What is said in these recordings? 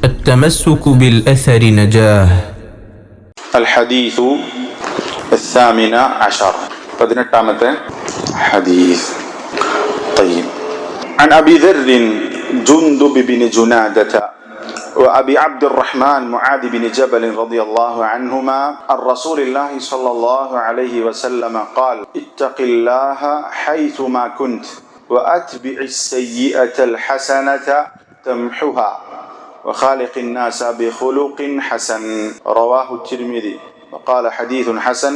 التمسك بالأثر نجاه. الحديث الثامن عشر. بدنتامة حديث. طيب. عن أبي ذر جندب بن جنادة وأبي عبد الرحمن معاذ بن جبل رضي الله عنهما عن رسول الله صلى الله عليه وسلم قال: اتق الله حيثما كنت وأتبع السيئة الحسنة تمحها وخالق الناس بخلق حسن. رواه الترمذي وقال حديث حسن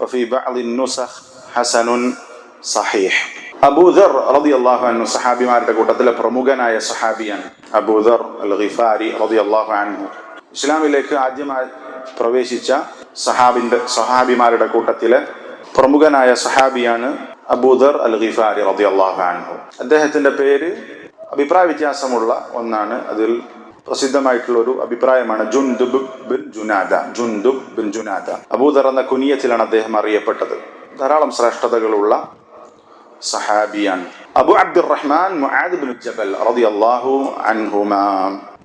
وفي بعض النسخ حسن صحيح. അബൂദർ റളിയല്ലാഹു അൻഹു സഹാബിമാരുടെ കൂട്ടത്തിലെ പ്രമുഖനായ സഹാബിയാണ്. അബൂദർ അൽ ഗിഫാരി റളിയല്ലാഹു അൻഹു ഇസ്ലാമിലേക്ക് ആദ്യമായി പ്രവേശിച്ച സഹാബിമാരുടെ കൂട്ടത്തിലെ പ്രമുഖനായ സഹാബിയാണ് അബൂദർ അൽ ഗിഫാരി റളിയല്ലാഹു അൻഹു. അദ്ദേഹത്തിന്റെ പേര് അഭിപ്രായ വ്യത്യാസമുള്ള ഒന്നാണ്. അതിൽ പ്രസിദ്ധമായിട്ടുള്ള ഒരു അഭിപ്രായമാണ് Jundub bin Junada. Jundub bin Junada Abu Dharr എന്ന കുനിയത്തിലാണ് അദ്ദേഹം അറിയപ്പെട്ടത്. ധാരാളം ശ്രേഷ്ഠതകളുള്ള സഹാബിയാണ്. Abu Abdurrahman Muadh bin Jabal റളിയല്ലാഹു അൻഹുമാ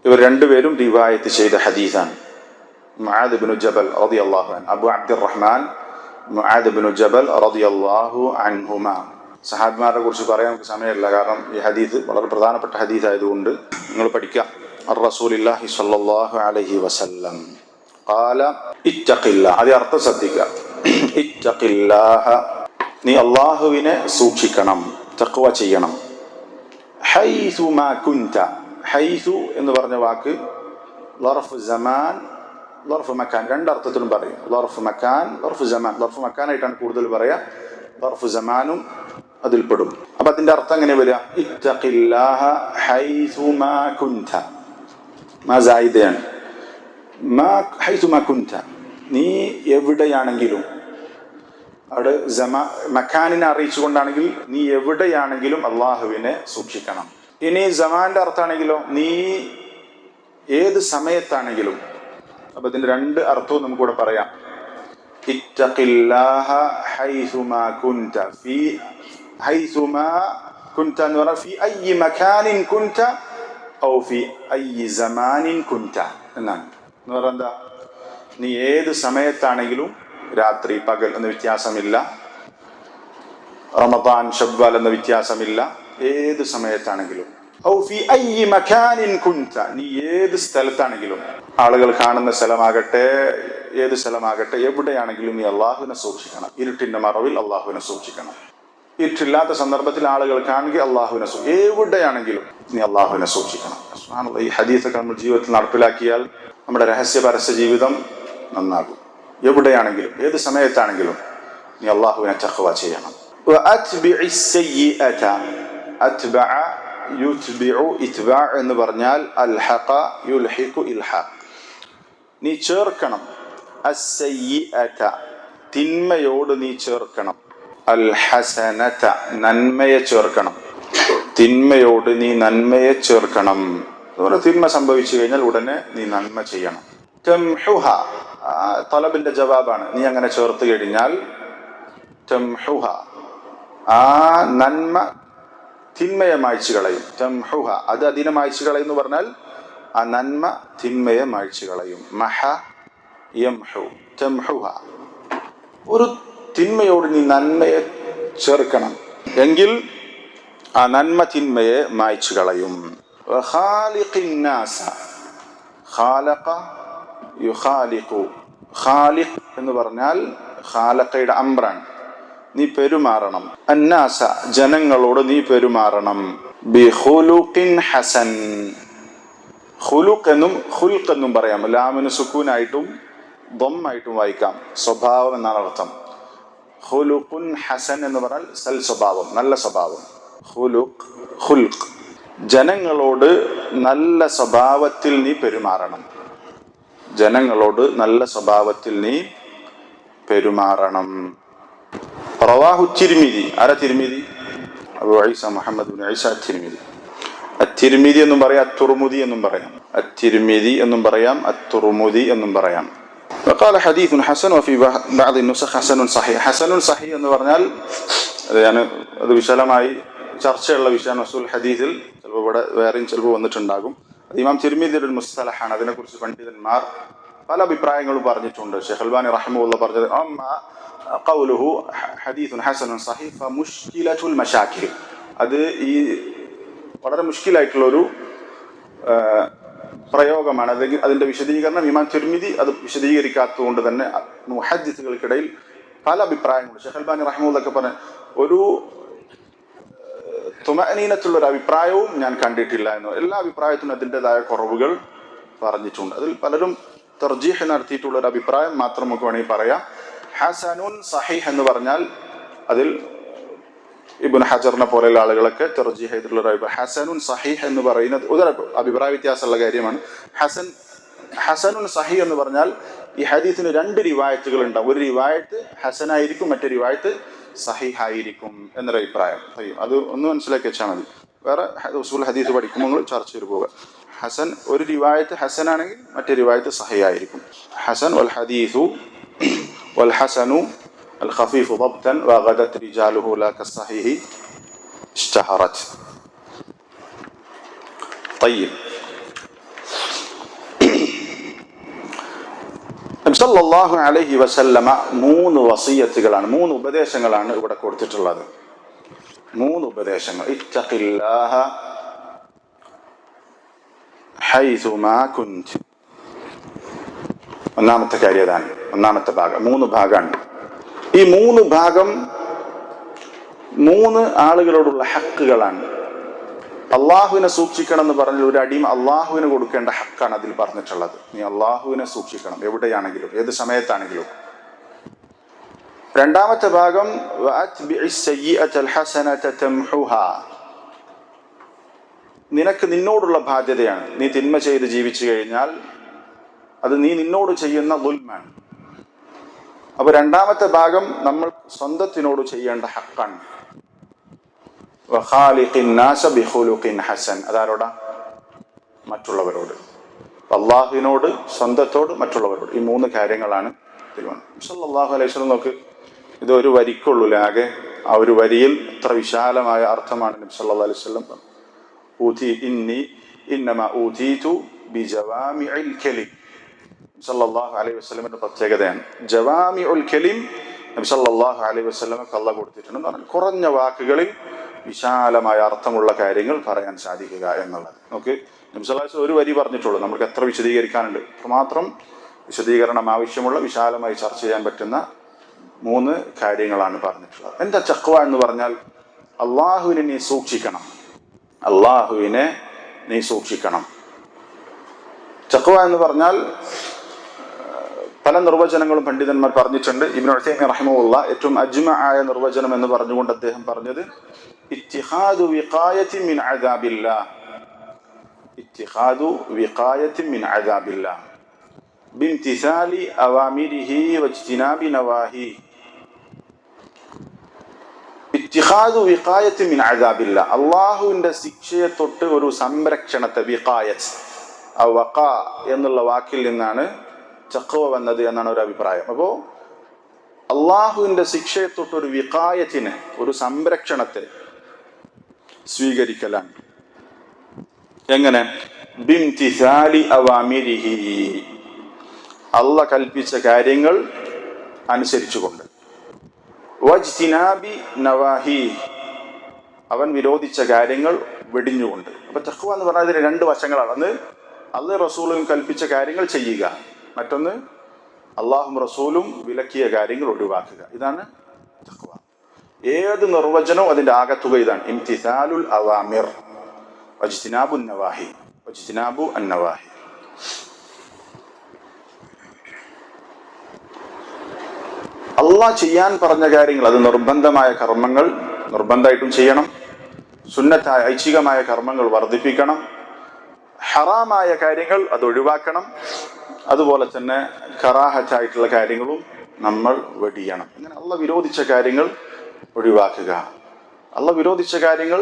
ഇവർ രണ്ടുപേരും റിവായത്ത് ചെയ്ത ഹദീസാണ്. മുആദ് ബിൻ ജബൽ റളിയല്ലാഹു അൻഹു, Abu Abdurrahman Muadh bin Jabal റളിയല്ലാഹു അൻഹുമാ. സഹാബിമാരെ കുറിച്ച് പറയാൻ നമുക്ക് സമയമില്ല, കാരണം ഈ ഹദീസ് വളരെ പ്രധാനപ്പെട്ട ഹദീസ് ആയതുകൊണ്ട് നിങ്ങൾ പഠിക്കാം. റസൂലുള്ളാഹി സ്വല്ലല്ലാഹു അലൈഹി വസല്ലം ഖാല ഇത്തഖില്ലാ. അത് അർത്ഥം ശ്രദ്ധിക്കുക. ഇത്തഖില്ലാഹ, നീ അല്ലാഹുവിനെ സൂക്ഷിക്കണം, തഖ്വ ചെയ്യണം. ഹൈസുമാ കുൻത. ഹൈസു എന്ന് പറഞ്ഞ വാക്ക് ലർഫ് സമാൻ ലർഫ് മക്കാൻ രണ്ടർത്ഥത്തിലും പറയും. ലർഫ് മക്കാൻ, ലർഫ് സമാൻ. ലർഫ് മക്കാനായിട്ടാണ് കൂടുതൽ പറയാ, ലർഫ് സമാനും അതിൽപ്പെടും. അപ്പൊ അതിന്റെ അർത്ഥം എങ്ങനെ വരിക? ഇത്തഖില്ലാഹ ഹൈസുമാ കുൻത. മാ സായിദയാണ്. മാ ഹൈസുമാ കുൻത, നീ എവിടെയാണെങ്കിലും. അവിടെ മക്കാനിനെ അറിയിച്ചുകൊണ്ടാണെങ്കിൽ നീ എവിടെയാണെങ്കിലും അള്ളാഹുവിനെ സൂക്ഷിക്കണം. ഇനി സമാന്റെ അർത്ഥമാണെങ്കിലോ, നീ ഏത് സമയത്താണെങ്കിലും. അപ്പൊ ഇതിന്റെ രണ്ട് അർത്ഥവും നമുക്കിവിടെ പറയാം. ഇത്തഖില്ലാഹ ഹൈസുമാ കുൻത. ഫീ ഹൈസുമാ കുൻത എന്ന് പറഞ്ഞാൽ ഫീ അയ്യി മക്കാനിൻ കുൻത ഔ ഫീ അയ്യി സമാനിൻ കുൻത എന്നാണ്. എന്ന് പറഞ്ഞാൽ എന്താ? നീ ഏത് സമയത്താണെങ്കിലും, രാത്രി പകൽ എന്ന വ്യത്യാസമില്ല, റമദാൻ ശവ്വാൽ എന്ന വ്യത്യാസമില്ല, ഏത് സമയത്താണെങ്കിലും. ഔ ഫീ അയ്യി മക്കാനിൻ കുൻത, നീ ഏത് സ്ഥലത്താണെങ്കിലും, ആളുകൾ കാണുന്ന സ്ഥലമാകട്ടെ, ഏത് സ്ഥലമാകട്ടെ, എവിടെയാണെങ്കിലും നീ അള്ളാഹുവിനെ സൂക്ഷിക്കണം. ഇരുട്ടിന്റെ മറവിൽ അള്ളാഹുവിനെ സൂക്ഷിക്കണം. ഇരുട്ടില്ലാത്ത സന്ദർഭത്തിൽ ആളുകൾ കാണുക അള്ളാഹുവിനെ എവിടെയാണെങ്കിലും നീ അള്ളാഹുവിനെ സൂക്ഷിക്കണം. ഈ ഹദീസൊക്കെ നമ്മൾ ജീവിതത്തിൽ നടപ്പിലാക്കിയാൽ നമ്മുടെ രഹസ്യ പരസ്യ ജീവിതം നന്നാകും. എവിടെയാണെങ്കിലും, ഏത് സമയത്താണെങ്കിലും നീ അള്ളാഹുവിനെ തഖ്വ ചെയ്യണം. എന്ന് പറഞ്ഞാൽ അൽഹഖ യുൽഹിഖു ഇൽഹാഖ്, നീ ചേർക്കണം. അസ്സയ്യിഅത, തിന്മയോട് നീ ചേർക്കണം. അൽ ഹസനത, നന്മയെ ചേർക്കണം. തിന്മയോട് നീ നന്മയെ ചേർക്കണം. അതുപോലെ തിന്മ സംഭവിച്ചു കഴിഞ്ഞാൽ ഉടനെ നീ നന്മ ചെയ്യണം. തംഹുഹ, തലബിന്റെ ജവാബാണ്. നീ അങ്ങനെ ചേർത്ത് കഴിഞ്ഞാൽ തംഹുഹ, ആ നന്മ തിന്മയെ മായ്ച്ചു കളയും. തംഹുഹ, അത് അതിനെ മായ്ച്ചു കളയും എന്ന് പറഞ്ഞാൽ ആ നന്മ തിന്മയെ മായ്ച്ചു കളയും. മഹ യംഹു, തംഹുഹ. ഒരു തിന്മയോട് നീ നന്മയെ ചേർക്കണം, എങ്കിൽ ആ നന്മ തിന്മയെ മായ്ച്ചു കളയും. ഖാലിഖിന്നാസ, ഖാലഖ യുഖാലിഖു. ഖാലിഖ് എന്ന് പറഞ്ഞാൽ ഖാലഖയുടെ അംറാൻ, നീ പെരുമാറണം. അന്നാസ, ജനങ്ങളോട് നീ പെരുമാറണം. ബിഖുലുഖിൻ ഹസൻ. ഖുലുഖ് എന്നും ഖുൽഖ് എന്നും പറയാം. ലാമിന് സുക്കൂനായിട്ടും ദമ്മായിട്ടും വായിക്കാം. സ്വഭാവം എന്നാണ് അർത്ഥം. ഖുലുഖുൻ ഹസൻ എന്ന് പറഞ്ഞാൽ സൽ സ്വഭാവം, നല്ല സ്വഭാവം. ഖുലുഖ്, ഖുൽഖ്. ജനങ്ങളോട് നല്ല സ്വഭാവത്തിൽ നീ പെരുമാറണം. ജനങ്ങളോട് നല്ല സ്വഭാവത്തിൽ നീ പെരുമാറണം. റവാഹു തിർമിദി. ആരാ Tirmidhi? Abu Isa Muhammad bin Isa Tirmidhi. At Tirmidhi എന്നും പറയാം, അത്തുർമുദി എന്നും പറയാം. അത്തിർമിദി എന്നും പറയാം, അത്തുർമുദി എന്നും പറയാം. وقال حديث حسن وفي بعض النسخ حسن صحيح. حسن صحيح എന്ന് പറഞ്ഞാൽ അത് വിശാലമായി ചർച്ചയുള്ള വിഷയമാണ്. റസൂൽ ഹദീസിൽ ചിലപ്പോൾ ഇവിടെ വേറെയും ചിലപ്പോൾ വന്നിട്ടുണ്ടാകും. ഇമാം തിർമിദിയുടെ ഒരു മുസ്തലഹാണ്. അതിനെക്കുറിച്ച് പണ്ഡിതന്മാർ പല അഭിപ്രായങ്ങളും പറഞ്ഞിട്ടുണ്ട്. ഷെയ്ഖ് അൽബാനി റഹിമഹുല്ലാഹ് പറഞ്ഞത് ഖൗലുഹു ഹദീസുൻ ഹസനുൻ സഹീഹ് ഫമുശ്കിലത്തുൽ മശാകിൽ, അത് ഈ വളരെ മുഷ്കിലായിട്ടുള്ളൊരു പ്രയോഗമാണ്. അല്ലെങ്കിൽ അതിന്റെ വിശദീകരണം ഇമാം തിർമിദി അത് വിശദീകരിക്കാത്തതുകൊണ്ട് തന്നെ മുഹദ്ദിസുകൾക്കിടയിൽ പല അഭിപ്രായങ്ങളും. ഷെയ്ഖ് അൽബാനി റഹിമഹുല്ലാഹ് പറഞ്ഞ ഒരു തുമഅനീനത്തുള്ള ഒരു അഭിപ്രായവും ഞാൻ കണ്ടിട്ടില്ല എന്ന്. എല്ലാ അഭിപ്രായത്തിനും അതിൻ്റെതായ കുറവുകൾ പറഞ്ഞിട്ടുണ്ട്. അതിൽ പലരും തർജീഹ് നടത്തിയിട്ടുള്ള ഒരു അഭിപ്രായം മാത്രം നമുക്ക് വേണമെങ്കിൽ പറയാം. ഹസനുൻ സഹീഹ് എന്ന് പറഞ്ഞാൽ അതിൽ ഇബ്നു ഹജറിനെ പോലെയുള്ള ആളുകളൊക്കെ തർജീഹ് ചെയ്തിട്ടുള്ള ഒരു അഭിപ്രായം. ഹസനുൻ സഹീഹ് എന്ന് പറയുന്നത് ഒരു അഭിപ്രായ വ്യത്യാസമുള്ള കാര്യമാണ്. ഹസനുൻ സഹീഹ് എന്ന് പറഞ്ഞാൽ ഈ ഹദീസിന് രണ്ട് റിവായത്തുകൾ ഉണ്ടാവും. ഒരു റിവായത്ത് ഹസനായിരിക്കും, മറ്റൊരു റിവായത്ത് സഹീഹായിരിക്കും എന്നൊരു അഭിപ്രായം. അത് ഒന്ന് മനസ്സിലാക്കി വെച്ചാൽ മതി. വേറെ ഉസൂൽ ഹദീസ് പഠിക്കുമ്പോൾ നിങ്ങൾ ചർച്ച ചെയ്ത് പോവുക. ഹസൻ ഒരു റിവായത്ത് ഹസനാണെങ്കിൽ മറ്റൊരു റിവായത്ത് സഹീഹായിരിക്കും. ഹസൻ വൽ ഹദീസു വൽ ഹസനു അൽ ഖഫീഫു ضبطا وغدت رجاله لا كالصحيح اشتهرت. طيب നബി സല്ലല്ലാഹു അലൈഹി വസല്ലമ 3 വസിയത്തുകളാണ്, 3 ഉപദേശങ്ങളാണ് ഇവിടെ കൊടുത്തിട്ടുള്ളത്. 3 ഉപദേശങ്ങൾ. ഇത്തഖില്ലാഹ ഹൈസുമാ കുൻത. ഒന്നാമത്തെ കാര്യതാണ്, ഒന്നാമത്തെ ഭാഗം. 3 ഭാഗമാണ്. ഈ 3 ഭാഗം 3 ആളുകളോടുള്ള ഹക്കുകളാണ്. അള്ളാഹുവിനെ സൂക്ഷിക്കണം എന്ന് പറഞ്ഞാൽ ഒരു അടിമ അള്ളാഹുവിന് കൊടുക്കേണ്ട ഹക്കാണ് അതിൽ പറഞ്ഞിട്ടുള്ളത്. നീ അള്ളാഹുവിനെ സൂക്ഷിക്കണം, എവിടെയാണെങ്കിലും ഏത് സമയത്താണെങ്കിലും. രണ്ടാമത്തെ ഭാഗം നിനക്ക് നിന്നോടുള്ള ബാധ്യതയാണ്. നീ തിന്മ ചെയ്ത് ജീവിച്ചു കഴിഞ്ഞാൽ അത് നീ നിന്നോട് ചെയ്യുന്ന ദുൽമാണ്. അപ്പൊ രണ്ടാമത്തെ ഭാഗം നമ്മൾ സ്വന്തത്തിനോട് ചെയ്യേണ്ട ഹക്കാണ്. അതാരോടാ? മറ്റുള്ളവരോട്. അള്ളാഹുവിനോട്, സ്വന്തത്തോട്, മറ്റുള്ളവരോട്. ഈ 3 കാര്യങ്ങളാണ് തീരുമാനം. സല്ലല്ലാഹു അലൈഹി വസല്ലം നോക്ക്, ഇത് ഒരു വരിക്കുള്ളൂ ആകെ. ആ ഒരു വരിയിൽ എത്ര വിശാലമായ അർത്ഥമാണ് നബി സല്ലല്ലാഹു അലൈഹി വസല്ലം ഇന്നമാ ഊതീതു ബിജവാമിഇൽ കലിം. സല്ലല്ലാഹു അലൈഹി വസല്ലമിന്റെ പ്രത്യേകതയാണ് ജവാമിഉൽ കലിം. നബി സല്ലല്ലാഹു അലൈഹി വസല്ലമക്ക് അല്ലാഹു കൊടുത്തിട്ടുണ്ടെന്ന് പറഞ്ഞാൽ കുറഞ്ഞ വാക്കുകളിൽ വിശാലമായ അർത്ഥമുള്ള കാര്യങ്ങൾ പറയാൻ സാധിക്കുക എന്നുള്ളത്. നമുക്ക് നബി സല്ലല്ലാഹു അലൈഹി വസല്ലം ഒരു വരി പറഞ്ഞിട്ടുള്ളൂ, നമുക്ക് എത്ര വിശദീകരിക്കാനുണ്ട്. മാത്രം വിശദീകരണം ആവശ്യമുള്ള വിശാലമായി ചർച്ച ചെയ്യാൻ പറ്റുന്ന 3 കാര്യങ്ങളാണ് പറഞ്ഞിട്ടുള്ളത്. എന്താ തഖ്വ എന്ന് പറഞ്ഞാൽ? അള്ളാഹുവിനെ നീ സൂക്ഷിക്കണം. അള്ളാഹുവിനെ നീ സൂക്ഷിക്കണം. തഖ്വ എന്ന് പറഞ്ഞാൽ പല നിർവചനങ്ങളും പണ്ഡിതന്മാർ പറഞ്ഞിട്ടുണ്ട്. ഇബ്നു ഉസൈമീൻ റഹിമഹുല്ലാഹ് ഏറ്റവും അജ്മഅയ നിർവചനം എന്ന് പറഞ്ഞുകൊണ്ട് അദ്ദേഹം പറഞ്ഞത് ഇത്തിഖാദു വിഖായത്തിൻ മിൻ അദാബില്ലാഹ്. ഇത്തിഖാദു വിഖായത്തിൻ മിൻ അദാബില്ലാഹ് ബിംതിസാലി അവാമിരിഹി വജ്തിനാബി നവാഹി. ഇത്തിഖാദു വിഖായത്തിൻ മിൻ അദാബില്ലാഹ്, അല്ലാഹുവിന്റെ ശിക്ഷയെ തൊട്ട് ഒരു സംരക്ഷണത്തെ. വിഖായത്ത് വഖ എന്നുള്ള വാക്കിൽ നിന്നാണ് തഖ്വ വന്നത് എന്നാണ് ഒരു അഭിപ്രായം. അപ്പോൾ അള്ളാഹുവിന്റെ ശിക്ഷയെ തൊട്ടൊരു വിഖായത്തിന്, ഒരു സംരക്ഷണത്തെ സ്വീകരിക്കലാണ്. എങ്ങനെ? ബിംതിസാലി അവാമിരിഹി, അള്ളാഹ് കൽപ്പിച്ച കാര്യങ്ങൾ അനുസരിച്ചുകൊണ്ട്. വജ്തിനാബി നവാഹി, അവൻ വിരോധിച്ച കാര്യങ്ങൾ വെടിഞ്ഞുകൊണ്ട്. അപ്പൊ തഖ്വ എന്ന് പറഞ്ഞാൽ ഇതിന് 2 വശങ്ങളാണ്. ഒന്ന് അള്ളാഹ് റസൂലും കൽപ്പിച്ച കാര്യങ്ങൾ ചെയ്യുക, മറ്റൊന്ന് അള്ളാഹും റസൂലും വിലക്കിയ കാര്യങ്ങൾ ഒഴിവാക്കുക. ഇതാണ് തഖ്വ. ഏത് നിർവചനവും അതിന്റെ ആകത്തുക ഇതാണ്. ഇംതിസാലുൽ അവാമിർ വജ്തിനാബു നവാഹി, വജ്തിനാബു അന്നവാഹി. അള്ളാഹ് ചെയ്യാൻ പറഞ്ഞ കാര്യങ്ങൾ, അത് നിർബന്ധമായ കർമ്മങ്ങൾ നിർബന്ധമായിട്ടും ചെയ്യണം. സുന്നത്തായ ഐച്ഛികമായ കർമ്മങ്ങൾ വർദ്ധിപ്പിക്കണം. ഹറാമായ കാര്യങ്ങൾ അത് ഒഴിവാക്കണം. അതുപോലെ തന്നെ കറാഹത്തായിട്ടുള്ള കാര്യങ്ങളും നമ്മൾ വെടിയണം. ഇങ്ങനെ അള്ളാഹ് വിരോധിച്ച കാര്യങ്ങൾ ഒഴിവാക്കുക. അള്ളാഹ് വിരോധിച്ച കാര്യങ്ങൾ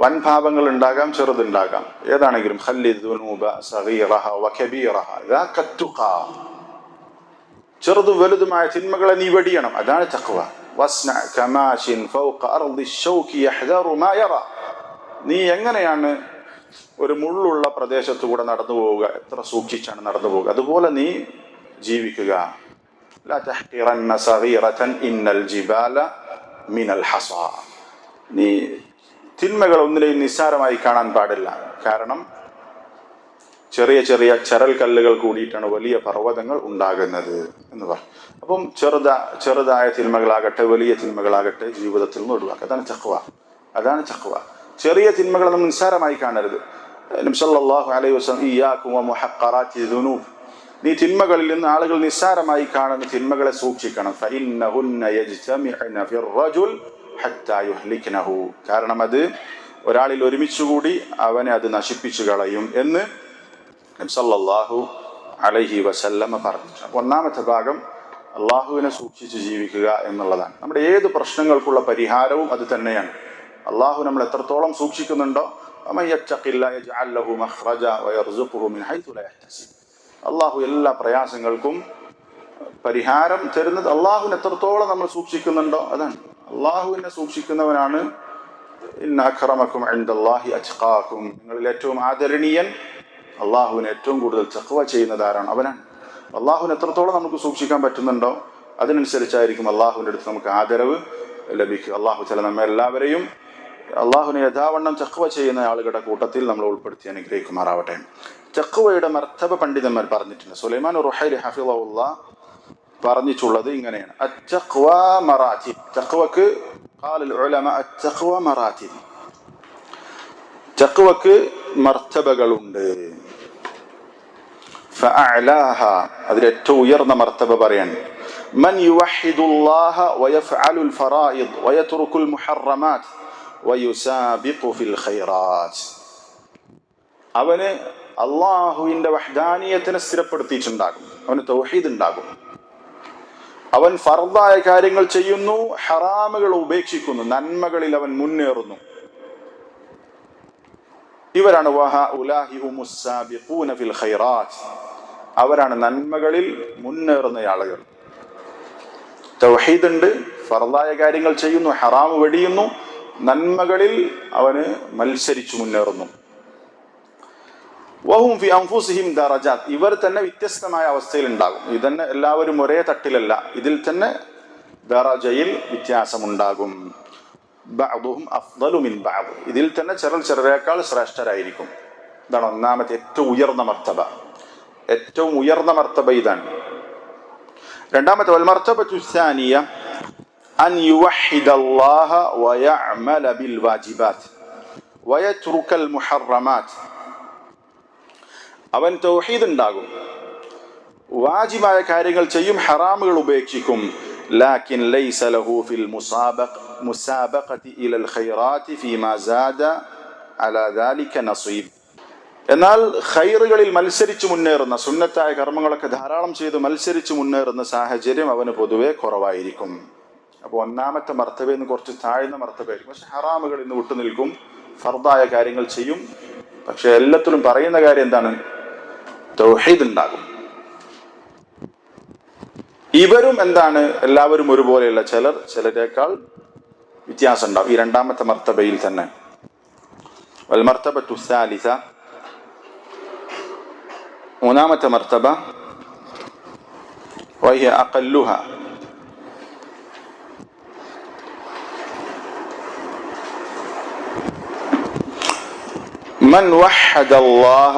വൻ പാപങ്ങൾ ഉണ്ടാകാം, ചെറുതുണ്ടാകാം, ഏതാണെങ്കിലും. ചെറുതും വലുതുമായ തിന്മകളെ നീ വെടിയണം. അതാണ് തഖ്വ. നീ എങ്ങനെയാണ് ഒരു മുള്ളുള്ള പ്രദേശത്തുകൂടെ നടന്നു പോവുക, എത്ര സൂക്ഷിച്ചാണ് നടന്നു പോവുക. അതുപോലെ നീ ജീവിക്കുക. ലാ തഹ്ഖിറന്ന സഗീറതൻ ഇന്നൽ ജിബാല മിനൽ ഹസാ. നീ തിന്മകൾ ഒന്നിനെയും നിസ്സാരമായി കാണാൻ പാടില്ല. കാരണം ചെറിയ ചെറിയ ചരൽ കല്ലുകൾ കൂടിയിട്ടാണ് വലിയ പർവ്വതങ്ങൾ ഉണ്ടാകുന്നത് എന്ന് പറഞ്ഞു. അപ്പം ചെറുതായ തിന്മകളാകട്ടെ വലിയ തിന്മകളാകട്ടെ ജീവിതത്തിൽ നിന്ന് ഒഴിവാക്കുക. അതാണ് തഖ്വ. ചെറിയ തിന്മകൾ നമ്മൾ നിസ്സാരമായി കാണരുത്. നബി സല്ലല്ലാഹു അലൈഹി വസല്ലം ഇയ്യാകും വമുഹഖറാത്തി ദുനൂബ്, നീ തിന്മകളിൽ നിന്ന് ആളുകൾ നിസ്സാരമായി കാണുന്ന തിന്മകളെ സൂക്ഷിക്കണം. ഫഇന്നഹുന്ന യജ്തമിഉന ഫിർറജുൽ ഹത്താ യുഹ്ലിക്നഹു, കാരണം അത് ഒരാളിൽ ഒരുമിച്ചുകൂടി അവനെ അത് നശിപ്പിച്ചു കളയും എന്ന് നബി സല്ലല്ലാഹു അലൈഹി വസല്ലം പറഞ്ഞു. അപ്പോൾ ഒന്നാമത്തെ ഭാഗം അള്ളാഹുവിനെ സൂക്ഷിച്ച് ജീവിക്കുക എന്നുള്ളതാണ്. നമ്മുടെ ഏത് പ്രശ്നങ്ങൾക്കുള്ള പരിഹാരവും അത് തന്നെയാണ്. അള്ളാഹു നമ്മൾ എത്രത്തോളം സൂക്ഷിക്കുന്നുണ്ടോ, അള്ളാഹു എല്ലാ പ്രയാസങ്ങൾക്കും പരിഹാരം തരുന്നത്. അള്ളാഹുവിനെ എത്രത്തോളം നമ്മൾ സൂക്ഷിക്കുന്നുണ്ടോ അതാണ്. അള്ളാഹുവിനെ സൂക്ഷിക്കുന്നവനാണ് ഇന്ന അക്രമക്കും ഇൻദല്ലാഹി അത്ഖാക്കും, നിങ്ങളിൽ ഏറ്റവും ആദരണീയൻ അള്ളാഹുവിനെ ഏറ്റവും കൂടുതൽ തഖ്വ ചെയ്യുന്നതാരാണ് അവനാണ്. അള്ളാഹുവിനെ എത്രത്തോളം നമുക്ക് സൂക്ഷിക്കാൻ പറ്റുന്നുണ്ടോ അതിനനുസരിച്ചായിരിക്കും അള്ളാഹുവിൻ്റെ അടുത്ത് നമുക്ക് ആദരവ് ലഭിക്കുക. അള്ളാഹു തആല നമ്മെ എല്ലാവരെയും അള്ളാഹുവിനെ യഥാവണ്ണം തഖ്വ ചെയ്യുന്ന ആളുകളുടെ കൂട്ടത്തിൽ നമ്മൾ ഉൾപ്പെടുത്തി അനുഗ്രഹിക്കുമാറാവട്ടെ. തഖ്വയുടെ മർത്തബ പണ്ഡിതന്മാർ പറഞ്ഞിട്ടുണ്ട്. സുലൈമാൻ റുഹൈലി ഹഫിളഹുല്ലാഹ് പറഞ്ഞിട്ടുള്ളത് ഇങ്ങനെയാണ്: അത്തഖ്വ മറാത്തിബ്, തഖ്വക്ക് ഖാലൽ ഉലമ അത്തഖ്വ മറാത്തിബ്, തഖ്വക്ക് മർത്തബകളുണ്ട്. ഫഅഅലാഹ, അതിൽ ഏറ്റവും ഉയർന്ന മർത്തബ പറയാൻ, മൻ യുവഹിദുല്ലാഹ വയഫ്അലുൽ ഫറായിദ് വയത്റുകുൽ മുഹറമാത് വയുസാബിഖു ഫിൽ ഖൈറാത്ത്, അവന് അള്ളാഹുവിന്റെ വഹ്ദാനിയത്തിനെ സ്ഥിരപ്പെടുത്തിയിട്ടുണ്ടാകും, അവന് തൗഹീദ് ഉണ്ടാകും, അവൻ ഫർദായ കാര്യങ്ങൾ ചെയ്യുന്നു, ഹറാമുകൾ ഉപേക്ഷിക്കുന്നു, നന്മകളിൽ അവൻ മുന്നേറുന്നു. ഇവരാണ് വഹഉലാഹി ഹുമുസ് സാബിഖൂന ഫിൽ ഖൈറാത്ത്, അവരാണ് നന്മകളിൽ മുന്നേറുന്ന ആളുകൾ. തൗഹീദ് ഉണ്ട്, ഫർദായ കാര്യങ്ങൾ ചെയ്യുന്നു, ഹറാം വെടിയുന്നു, നന്മകളിൽ അവന് മത്സരിച്ചു മുന്നേറുന്നു. വഹും ഫി അൻഫുസിഹിം ദറജാത്ത്, ഇവർ തന്നെ വ്യത്യസ്തമായ അവസ്ഥയിൽ ഉണ്ടാകും. ഇതന്നെ എല്ലാവരും ഒരേ തട്ടിലല്ല, ഇതിൽ തന്നെ ദറജയിൽ വ്യത്യാസമുണ്ടാകും. ബഅദുഹും അഫ്ദലു മിൻ ബഅദ്, ഇതിൽ തന്നെ ചിലരേക്കാൾ ശ്രേഷ്ഠരായിരിക്കും. ഇതാണ് ഒന്നാമത്തെ ഏറ്റവും ഉയർന്ന മർത്തബ. ഏറ്റവും ഉയർന്ന മർത്തബ ഇതാണ്. രണ്ടാമത്തെ വൽ മർത്തബത്തു സാനിയ അൻ യുവഹിദല്ലാഹ വയഅമല ബിൽ വാജിബാത്ത് വയത്റുകൽ മുഹറമാത്ത്, അവൻ തൗഹീദ് ഉണ്ടാകും, വാജിബായ കാര്യങ്ങൾ ചെയ്യും, ഹറാമുകൾ ഉപേക്ഷിക്കും. ലാകിൻ ലൈസ ലഹു ഫിൽ മുസാബഖതി ഇലൽ ഖൈറാത്തി ഫീമാ സാദ അലാ ദാലിക നസീബ്, എന്നാൽ ഖൈറുകളിൽ മത്സരിച്ച് മുന്നേറുന്ന, സുന്നത്തായ കർമ്മങ്ങളൊക്കെ ധാരാളം ചെയ്ത് മത്സരിച്ച് മുന്നേറുന്ന സാഹചര്യം അവന് പൊതുവെ കുറവായിരിക്കും. അപ്പോൾ ഒന്നാമത്തെ മർത്തബയിൽ നിന്ന് കുറച്ച് താഴ്ന്ന മർത്തബയായിരിക്കും. പക്ഷെ ഹറാമുകളിൽ നിന്ന് വിട്ടുനിൽക്കും, ഫർദായ കാര്യങ്ങൾ ചെയ്യും. പക്ഷെ എല്ലാത്തിലും പറയുന്ന കാര്യം എന്താണ്? തൗഹീദ് ഉണ്ടാകും. ഇവരും എന്താണ്? എല്ലാവരും ഒരുപോലെയല്ല, ചിലരേക്കാൾ വ്യത്യാസം ഉണ്ടാവും. ഈ രണ്ടാമത്തെ മർത്തബയിൽ തന്നെ. വൽ മർത്തബത്തു സാലിസ, മൂന്നാമത്തെ മർത്തബ, വഹിയ അഖല്ലുഹ, من وحد الله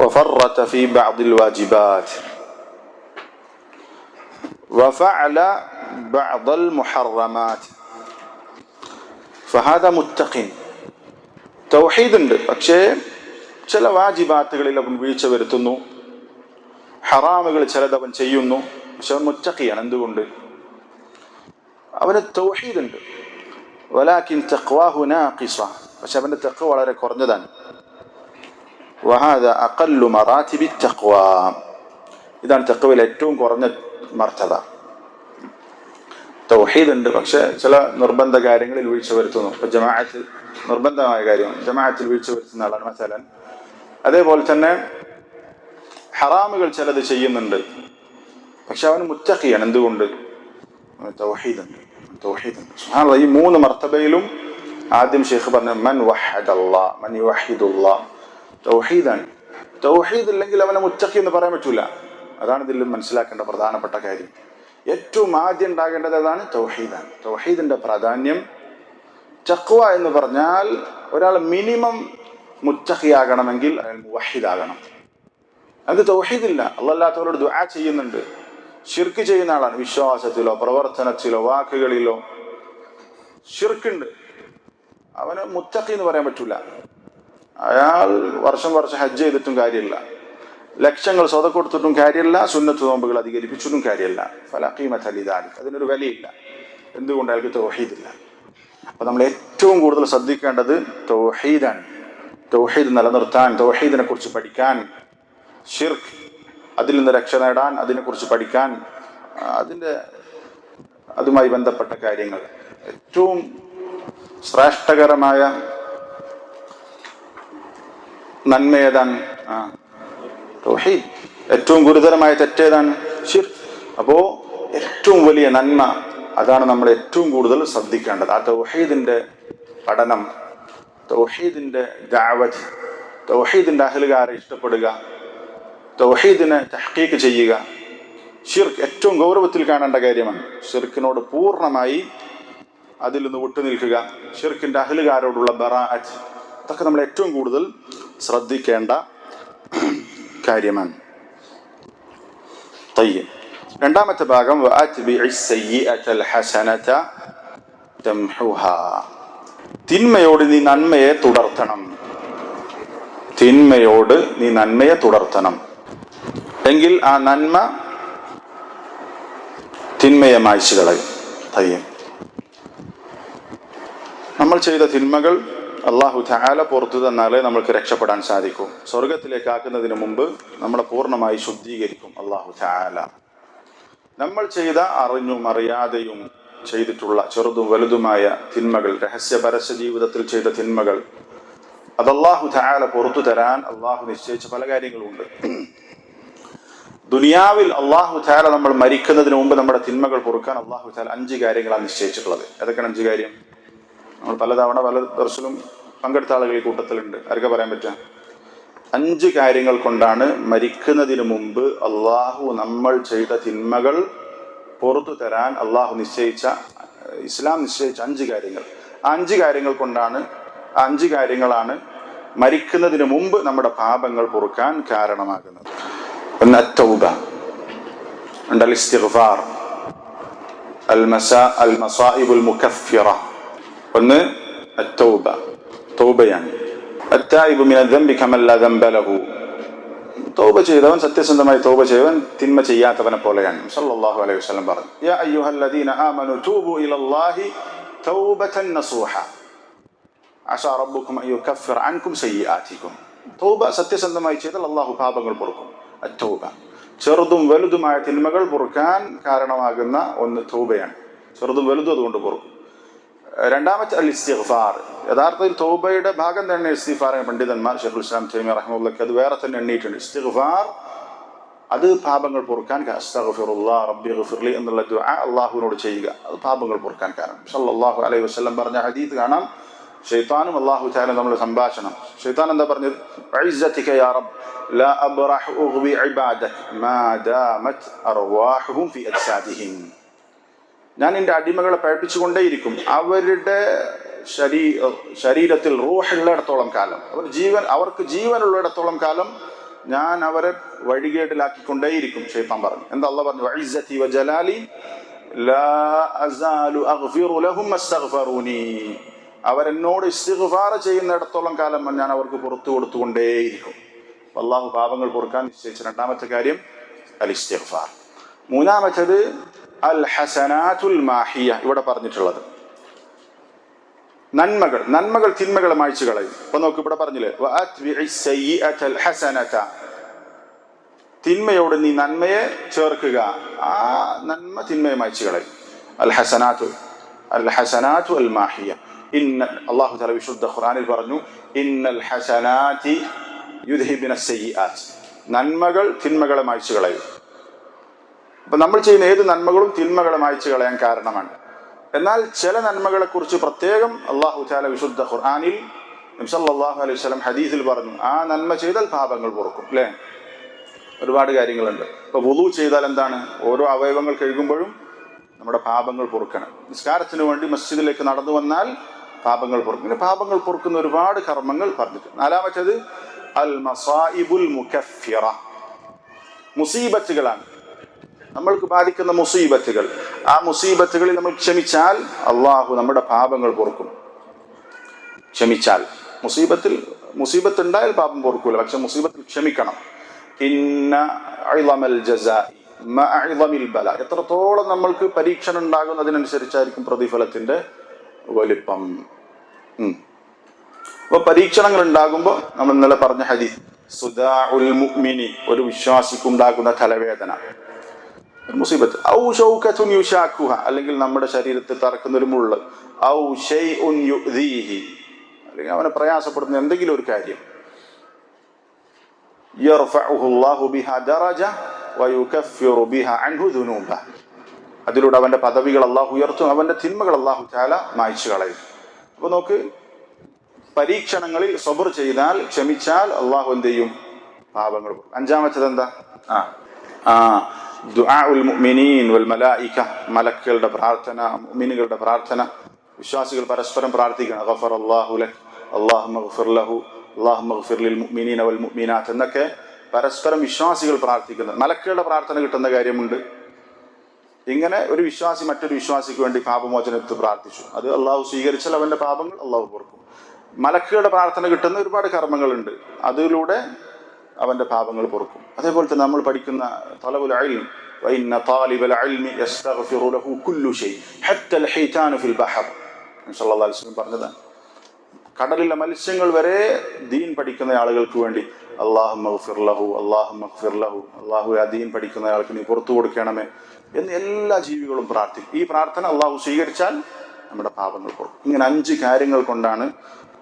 وفرط في بعض الواجبات وفعل بعض المحرمات فهذا متق. തൗഹീദ് ഉണ്ട്, പക്ഷേ ചില വാജിബാത്തുകളിൽ അവൻ വീഴ്ച വരുത്തുന്നു, ഹറാമുകൾ ചിലതവൻ ചെയ്യുന്നു. പക്ഷെ അവൻ മുത്തഖിയാണ്. എന്തുകൊണ്ട്? അവന് തൗഹീദ് ഉണ്ട്. വലാകിൻ തഖ്വാഹു നാഖിസ, പക്ഷെ അവന്റെ തഖ്വ വളരെ കുറഞ്ഞതാണ്. വഹാദ അഖല്ലു മറാതിബി തഖ്വ, ഇതാണ് തഖ്വയിൽ ഏറ്റവും കുറഞ്ഞ മർത്തബ. തൗഹീദ് ഉണ്ട്, പക്ഷെ ചില നിർബന്ധ കാര്യങ്ങളിൽ വീഴ്ച വരുത്തുന്നു. ഇപ്പൊ ജമാഅത്ത് നിർബന്ധമായ കാര്യമാണ്, ജമാഅത്തിൽ വീഴ്ച വരുത്തുന്ന ആളാണ് മസലൻ. അതേപോലെ തന്നെ ഹറാമുകൾ ചിലത് ചെയ്യുന്നുണ്ട്, പക്ഷെ അവന് മുത്തഖിയാണ്. എന്തുകൊണ്ട്? തൗഹീദ് ഉണ്ട്. ഈ മൂന്ന് മർത്തബയിലും ആദ്യം ഷെയ്ഖ് പറഞ്ഞു മൻ വഹദല്ലാഹ് മൻ യുവഹിദുല്ലാഹ്, തൗഹീദാണ്. തൗഹീദ് ഇല്ലെങ്കിൽ അവനെ മുത്തഖി എന്ന് പറയാൻ പറ്റൂല. അതാണ് ഇതിൽ മനസ്സിലാക്കേണ്ട പ്രധാനപ്പെട്ട കാര്യം. ഏറ്റവും ആദ്യം ഉണ്ടാകേണ്ടത് അതാണ്, തൗഹീദാണ്. തൗഹീദിന്റെ പ്രാധാന്യം. തഖ്വ എന്ന് പറഞ്ഞാൽ ഒരാൾ മിനിമം മുത്തഖിയാകണമെങ്കിൽ അയാൾ മുവഹിദാകണം. അത് തൗഹീദില്ല, അല്ലാത്തവരോട് ദുആ ചെയ്യുന്നുണ്ട്, ശിർക്ക് ചെയ്യുന്ന ആളാണ്, വിശ്വാസത്തിലോ പ്രവർത്തനത്തിലോ വാക്കുകളിലോ ശിർക്കുണ്ട്, അവന് മുത്തഖി എന്ന് പറയാൻ പറ്റൂല. അയാൾ വർഷം ഹജ്ജ് ചെയ്തിട്ടും കാര്യമില്ല, ലക്ഷങ്ങൾ സ്വതക്ക കൊടുത്തിട്ടും കാര്യമില്ല, സുന്നത്ത് നോമ്പുകൾ അധികരിപ്പിച്ചിട്ടും കാര്യമില്ല. ഫലാ ഖീമത ലിദാലിക്, അതിനൊരു വിലയില്ല. എന്തുകൊണ്ട്? അയാൾക്ക് തൗഹീദില്ല. അപ്പൊ നമ്മൾ ഏറ്റവും കൂടുതൽ ശ്രദ്ധിക്കേണ്ടത് തൗഹീദാണ്. തൗഹീദ് നിലനിർത്താൻ, തൗഹീദിനെ കുറിച്ച് പഠിക്കാൻ, ശിർക്ക് അതിൽ നിന്ന് രക്ഷ നേടാൻ, അതിനെക്കുറിച്ച് പഠിക്കാൻ, അതുമായി ബന്ധപ്പെട്ട കാര്യങ്ങൾ. ഏറ്റവും ശ്രേഷ്ഠകരമായ നന്മ ഏതാണ്? തൗഹീദ്. ഏറ്റവും ഗുരുതരമായ തെറ്റേതാണ്? ശിർക്ക്. അപ്പോ ഏറ്റവും വലിയ നന്മ അതാണ് നമ്മൾ ഏറ്റവും കൂടുതൽ ശ്രദ്ധിക്കേണ്ടത്. ആ തൗഹീദിന്റെ പഠനം, തൗഹീദിന്റെ ദഅവത്ത്, തൗഹീദിന്റെ അഹ്ലുകാരെ ഇഷ്ടപ്പെടുക, തൗഹീദിനെ തഹ്ഖീഖ് ചെയ്യുക. ശിർക്ക് ഏറ്റവും ഗൗരവത്തിൽ കാണേണ്ട കാര്യമാണ്. ശിർക്കിനോട് പൂർണ്ണമായി അതിൽ നിന്ന് വിട്ടുനിൽക്കുക, ശിർക്കിന്റെ അഹ്ലുകാരോടുള്ള ബറാഅത്ത്, അതൊക്കെ നമ്മൾ ഏറ്റവും കൂടുതൽ ശ്രദ്ധിക്കേണ്ട കാര്യമാണ്. طيب, രണ്ടാമത്തെ ഭാഗം വഅത്ബിഇസ് സയ്യിഅതൽ ഹസനത തംഹുഹാ. തിന്മയോട് നീ നന്മയെ തുടർത്തണം. തിന്മയോട് നീ നന്മയെ തുടർത്തണം എങ്കിൽ ആ നന്മ തിന്മയെ മായ്ച്ചു കളയും. നമ്മൾ ചെയ്ത തിന്മകൾ അല്ലാഹു തആല പുറത്തു തന്നാലേ നമ്മൾക്ക് രക്ഷപ്പെടാൻ സാധിക്കും. സ്വർഗത്തിലേക്ക് ആക്കുന്നതിന് മുമ്പ് നമ്മളെ പൂർണ്ണമായി ശുദ്ധീകരിക്കും അല്ലാഹു തആല. നമ്മൾ ചെയ്ത അറിഞ്ഞും അറിയാതെയും ചെയ്തിട്ടുള്ള ചെറുതും വലുതുമായ തിന്മകൾ, രഹസ്യ പരസ്യ ജീവിതത്തിൽ ചെയ്ത തിന്മകൾ, അത് അല്ലാഹു തആല പുറത്തു തരാൻ അല്ലാഹു നിശ്ചയിച്ച പല കാര്യങ്ങളുണ്ട്. ദുനിയാവിൽ അല്ലാഹു തആല നമ്മൾ മരിക്കുന്നതിന് മുമ്പ് നമ്മുടെ തിന്മകൾ പൊറുക്കാൻ അല്ലാഹു തആല 5 കാര്യങ്ങളാണ് നിശ്ചയിച്ചിട്ടുള്ളത്. ഏതൊക്കെയാണ് 5 കാര്യം? നമ്മൾ പലതവണ പല ദർശനം പങ്കെടുത്ത ആളുകൾ ഈ കൂട്ടത്തിലുണ്ട്. ആർക്കാ പറയാൻ പറ്റുക? 5 കാര്യങ്ങൾ കൊണ്ടാണ് മരിക്കുന്നതിന് മുമ്പ് അള്ളാഹു നമ്മൾ ചെയ്ത തിന്മകൾ പുറത്തു തരാൻ അള്ളാഹു നിശ്ചയിച്ച, ഇസ്ലാം നിശ്ചയിച്ച 5 കാര്യങ്ങൾ. ആ 5 കാര്യങ്ങൾ കൊണ്ടാണ്, 5 കാര്യങ്ങളാണ് മരിക്കുന്നതിന് മുമ്പ് നമ്മുടെ പാപങ്ങൾ പൊറുക്കാൻ കാരണമാകുന്നത്. ഒന്ന് അത്തൗബ, രണ്ട് ഇസ്തിഗ്ഫാർ, അൽ മസായിബുൽ മുകഫിറ. ഒന്ന് അത്തൗബ, തൗബയാണ്. അത്തായിബു മിനൽ ദംബി കമൻ ലാ ദംബ ലഹു. തൗബ ചെയ്തവൻ, സത്യസന്ധമായി തൗബ ചെയ്തവൻ തിന്മ ചെയ്യാത്തവനെ പോലെയാണ്. സല്ലല്ലാഹു അലൈഹി വസല്ലം പറഞ്ഞു, യാ അയ്യുഹല്ലദീന ആമനു തൂബു ഇലല്ലാഹി തൗബതൻ നസൂഹ അസാ റബ്ബുക്കും അൻ യുകഫിറ അൻകും സയ്യിആതികും. തൗബ സത്യസന്ധമായി ചെയ്താൽ അല്ലാഹു പാപങ്ങൾ പൊറുക്കും. അത്തൗബ, ചെറുതും വലുതുമായ തിന്മകൾ പൊറുക്കാൻ കാരണമാകുന്ന ഒന്ന് തൗബയാണ്. ചെറുതും വലുതും അതുകൊണ്ട് പൊറുക്കും. രണ്ടാമത്തെ അൽ ഇസ്തിഗ്ഫാർ. യഥാർത്ഥത്തിൽ തൗബയുടെ ഭാഗം തന്നെ ഇസ്തിഗ്ഫാർ. പണ്ഡിതന്മാർ ഷെയ്ഖുൽ ഇസ്ലാം തൈമിയ്യ റഹിമഹുല്ലാഹി അത് വേറെ തന്നെ എണ്ണിയിട്ടുണ്ട്. ഇസ്തിഗ്ഫാർ അത് പാപങ്ങൾ പൊറുക്കാൻ, അസ്തഗ്ഫിറുല്ലാഹ് റബ്ബി ഗ്ഫിർലി എന്നുള്ള ദുആ അല്ലാഹുവിനോട് ചെയ്യുക, അത് പാപങ്ങൾ പൊറുക്കാൻ കാരണം. സല്ലല്ലാഹു അലൈഹി വസല്ലം പറഞ്ഞ ഹദീസ് കാണാം, ശൈത്താനും അല്ലാഹു തആല നമ്മുടെ സംഭാഷണം. ശൈത്താൻ എന്താ പറഞ്ഞത്? ഇസ്സതിക യാ റബ്ബ് ലാ അബ്റഹു ഉഗ്ബി ഇബാദക മാ ദാമത് അർവാഹുഹും ഫി അജ്സാദിഹിം. ഞാൻ എൻ്റെ അടിമകളെ പഴിപ്പിച്ചുകൊണ്ടേയിരിക്കും, അവരുടെ ശരീരത്തിൽ റൂഹുള്ളിടത്തോളം കാലം, അവർക്ക് ജീവനുള്ളിടത്തോളം കാലം ഞാൻ അവരെ വഴികേടിലാക്കിക്കൊണ്ടേയിരിക്കും. ശൈത്താൻ പറഞ്ഞു. എന്താ അല്ലാഹു പറഞ്ഞു? വഇസ്സതി വജലാലി ലാ അസാലു അഗ്ഫിറു ലഹും മസ്തഗ്ഫറൂനി. അവരെന്നോട് ഇസ്തിഗ്ഫാർ ചെയ്യുന്നിടത്തോളം കാലം ഞാൻ അവർക്ക് പുറത്തു കൊടുത്തുകൊണ്ടേയിരിക്കും. അല്ലാഹു പാപങ്ങൾ പൊറുക്കാൻ നിശ്ചയിച്ച രണ്ടാമത്തെ കാര്യം അൽ ഇസ്തിഗ്ഫാർ. മൂന്നാമത്തേത് അൽ ഹസനാത്തുൽ മാഹിയ. ഇവിടെ പറഞ്ഞിട്ടുള്ളത് നന്മകൾ തിന്മകളെ മായ്ച്ചു കളയും. ഇപ്പൊ നോക്ക്, ഇവിടെ പറഞ്ഞില്ലേ, വഅത്ബിഇസ് സയ്യിഅതൽ ഹസനത. തിന്മയോട് നീ നന്മയെ ചേർക്കുക, ആ നന്മ തിന്മയെ മായ്ച്ചു കളയും. അൽ ഹസനാത്തു അൽ മാഹിയ. അല്ലാഹു തആല വിശുദ്ധ ഖുർആനിൽ പറഞ്ഞു, ഇന്നൽ ഹസനാതി യുദ്ഹിബുനസ് സയ്യിആത്ത്. നന്മകൾ തിന്മകളെ മായ്ച്ചു കളയും. അപ്പൊ നമ്മൾ ചെയ്യുന്ന ഏത് നന്മകളും തിന്മകളെ മായ്ച്ചു കളയാൻ കാരണമാണ്. എന്നാൽ ചില നന്മകളെ കുറിച്ച് പ്രത്യേകം അല്ലാഹു തആല വിശുദ്ധ ഖുർആനിൽ നബി സല്ലല്ലാഹു അലൈഹി വസല്ലം ഹദീസിൽ പറഞ്ഞു, ആ നന്മ ചെയ്താൽ പാപങ്ങൾ പൊറുക്കും. അല്ലേ? ഒരുപാട് കാര്യങ്ങളുണ്ട്. ഇപ്പൊ വുളു ചെയ്താൽ എന്താണ്? ഓരോ അവയവങ്ങൾ കഴുകുമ്പോഴും നമ്മുടെ പാപങ്ങൾ പൊറുക്കണം. നിസ്കാരത്തിന് വേണ്ടി മസ്ജിദിലേക്ക് നടന്നു വന്നാൽ പാപങ്ങൾ പൊറുക്കും. പിന്നെ പാപങ്ങൾ പൊറുക്കുന്ന ഒരുപാട് കർമ്മങ്ങൾ പറഞ്ഞിട്ടുണ്ട്. നാലാമത്തേത് അൽ മസായിബുൽ മുകഫിറ, മുസീബത്തുകളാണ്, നമ്മൾക്ക് ബാധിക്കുന്ന മുസീബത്തുകൾ. ആ മുസീബത്തുകളിൽ നമ്മൾ ക്ഷമിച്ചാൽ അള്ളാഹു നമ്മുടെ പാപങ്ങൾ പൊറുക്കും. ക്ഷമിച്ചാൽ മുസീബത്ത് ഉണ്ടായാൽ പാപം പൊറുക്കൂല, പക്ഷെ മുസീബത്തിൽ ക്ഷമിക്കണം. ഇന്ന അഇളമൽ ജസാഇ മഅ അഇളമിൽ ബല, എത്രത്തോളം നമ്മൾക്ക് പരീക്ഷണം ഉണ്ടാകുന്നതിനനുസരിച്ചായിരിക്കും പ്രതിഫലത്തിന്റെ വലിപ്പം. അപ്പൊ പരീക്ഷണങ്ങൾ ഉണ്ടാകുമ്പോൾ നമ്മൾ ഇന്നലെ പറഞ്ഞ ഹദീസ്, സുദാഉൽ മുഅ്മിനി, ഒരു വിശ്വാസിക്കുണ്ടാകുന്ന തലവേദന, മുസീബത്ത്. ഔ ഷൗകതുൻ യുശാക്കുഹ, അല്ലെങ്കിൽ നമ്മുടെ ശരീരത്തിൽ തറക്കുന്ന ഒരു മുള്ള്. ഔ ശൈഉൻ യുദീഹി, അല്ലെങ്കിൽ അവനെ പ്രയാസപ്പെടുന്ന എന്തെങ്കിലും ഒരു കാര്യം. യർഫഉഹു അല്ലാഹു ബിഹാ ദറജ വയുകഫിറു ബിഹാ അൻഹു ദുനൂബ, അതിലൂടെ അവന്റെ പദവികൾ അല്ലാഹു ഉയർത്തും, അവന്റെ തിന്മകൾ അല്ലാഹു തആല മായ്ച്ചു കളയും. അപ്പൊ നോക്ക്, പരീക്ഷണങ്ങളിൽ സബർ ചെയ്താൽ, ക്ഷമിച്ചാൽ അള്ളാഹു എന്ത് ചെയ്യും? പാപങ്ങൾ. അഞ്ചാമത്തത് എന്താ? ദുആഉൽ മുഅ്മിനീൻ വൽ മലായിക, മലക്കുകളുടെ പ്രാർത്ഥന, മുഅ്മിനുകളുടെ പ്രാർത്ഥന. വിശ്വാസികൾ പരസ്പരം പ്രാർത്ഥിക്കണം. ഗഫറല്ലാഹു ലക, അല്ലാഹുമ്മഗ്ഫിർ ലഹു, അല്ലാഹുമ്മഗ്ഫിർ ലിൽ മുഅ്മിനീന വൽ മുഅ്മിനാത്ത് എന്നൊക്കെ പരസ്പരം വിശ്വാസികൾ പ്രാർത്ഥിക്കുന്നത്. മലക്കുകളുടെ പ്രാർത്ഥന കിട്ടുന്ന കാര്യമുണ്ട്. ഇങ്ങനെ ഒരു വിശ്വാസി മറ്റൊരു വിശ്വാസിക്ക് വേണ്ടി പാപമോചനത്തിൽ പ്രാർത്ഥിച്ചു, അത് അള്ളാഹു സ്വീകരിച്ചാൽ അവന്റെ പാപങ്ങൾ അള്ളാഹു പൊറുക്കും. മലക്കുകളുടെ പ്രാർത്ഥന കിട്ടുന്ന ഒരുപാട് കർമ്മങ്ങളുണ്ട്, അതിലൂടെ അവന്റെ പാപങ്ങൾ പൊറുക്കും. അതേപോലെ തന്നെ നമ്മൾ പഠിക്കുന്ന തലബുൽ ഇൽം, വഇന്ന താലിബൽ ഇൽമി യസ്തഗ്ഫിറു ലഹു കുല്ലു ശൈ ഹത്തൽ ഹീതാനു ഫിൽ ബഹർ, സല്ലല്ലാഹു അലൈഹി വസല്ലം പറഞ്ഞതാണ്. കടലിലെ മത്സ്യങ്ങൾ വരെ ദീൻ പഠിക്കുന്ന ആളുകൾക്ക് വേണ്ടി അല്ലാഹുമ്മ ഗ്ഫിർ ലഹു, അല്ലാഹുമ്മ ഗ്ഫിർ ലഹു, അല്ലാഹു ആ ദീൻ പഠിക്കുന്ന ആൾക്ക് നീ പുറത്തു കൊടുക്കണമേ എന്ന് എല്ലാ ജീവികളും പ്രാർത്ഥിക്കും. ഈ പ്രാർത്ഥന അള്ളാഹു സ്വീകരിച്ചാൽ നമ്മുടെ പാപങ്ങൾ പൊറുക്കും. ഇങ്ങനെ 5 കാര്യങ്ങൾ കൊണ്ടാണ്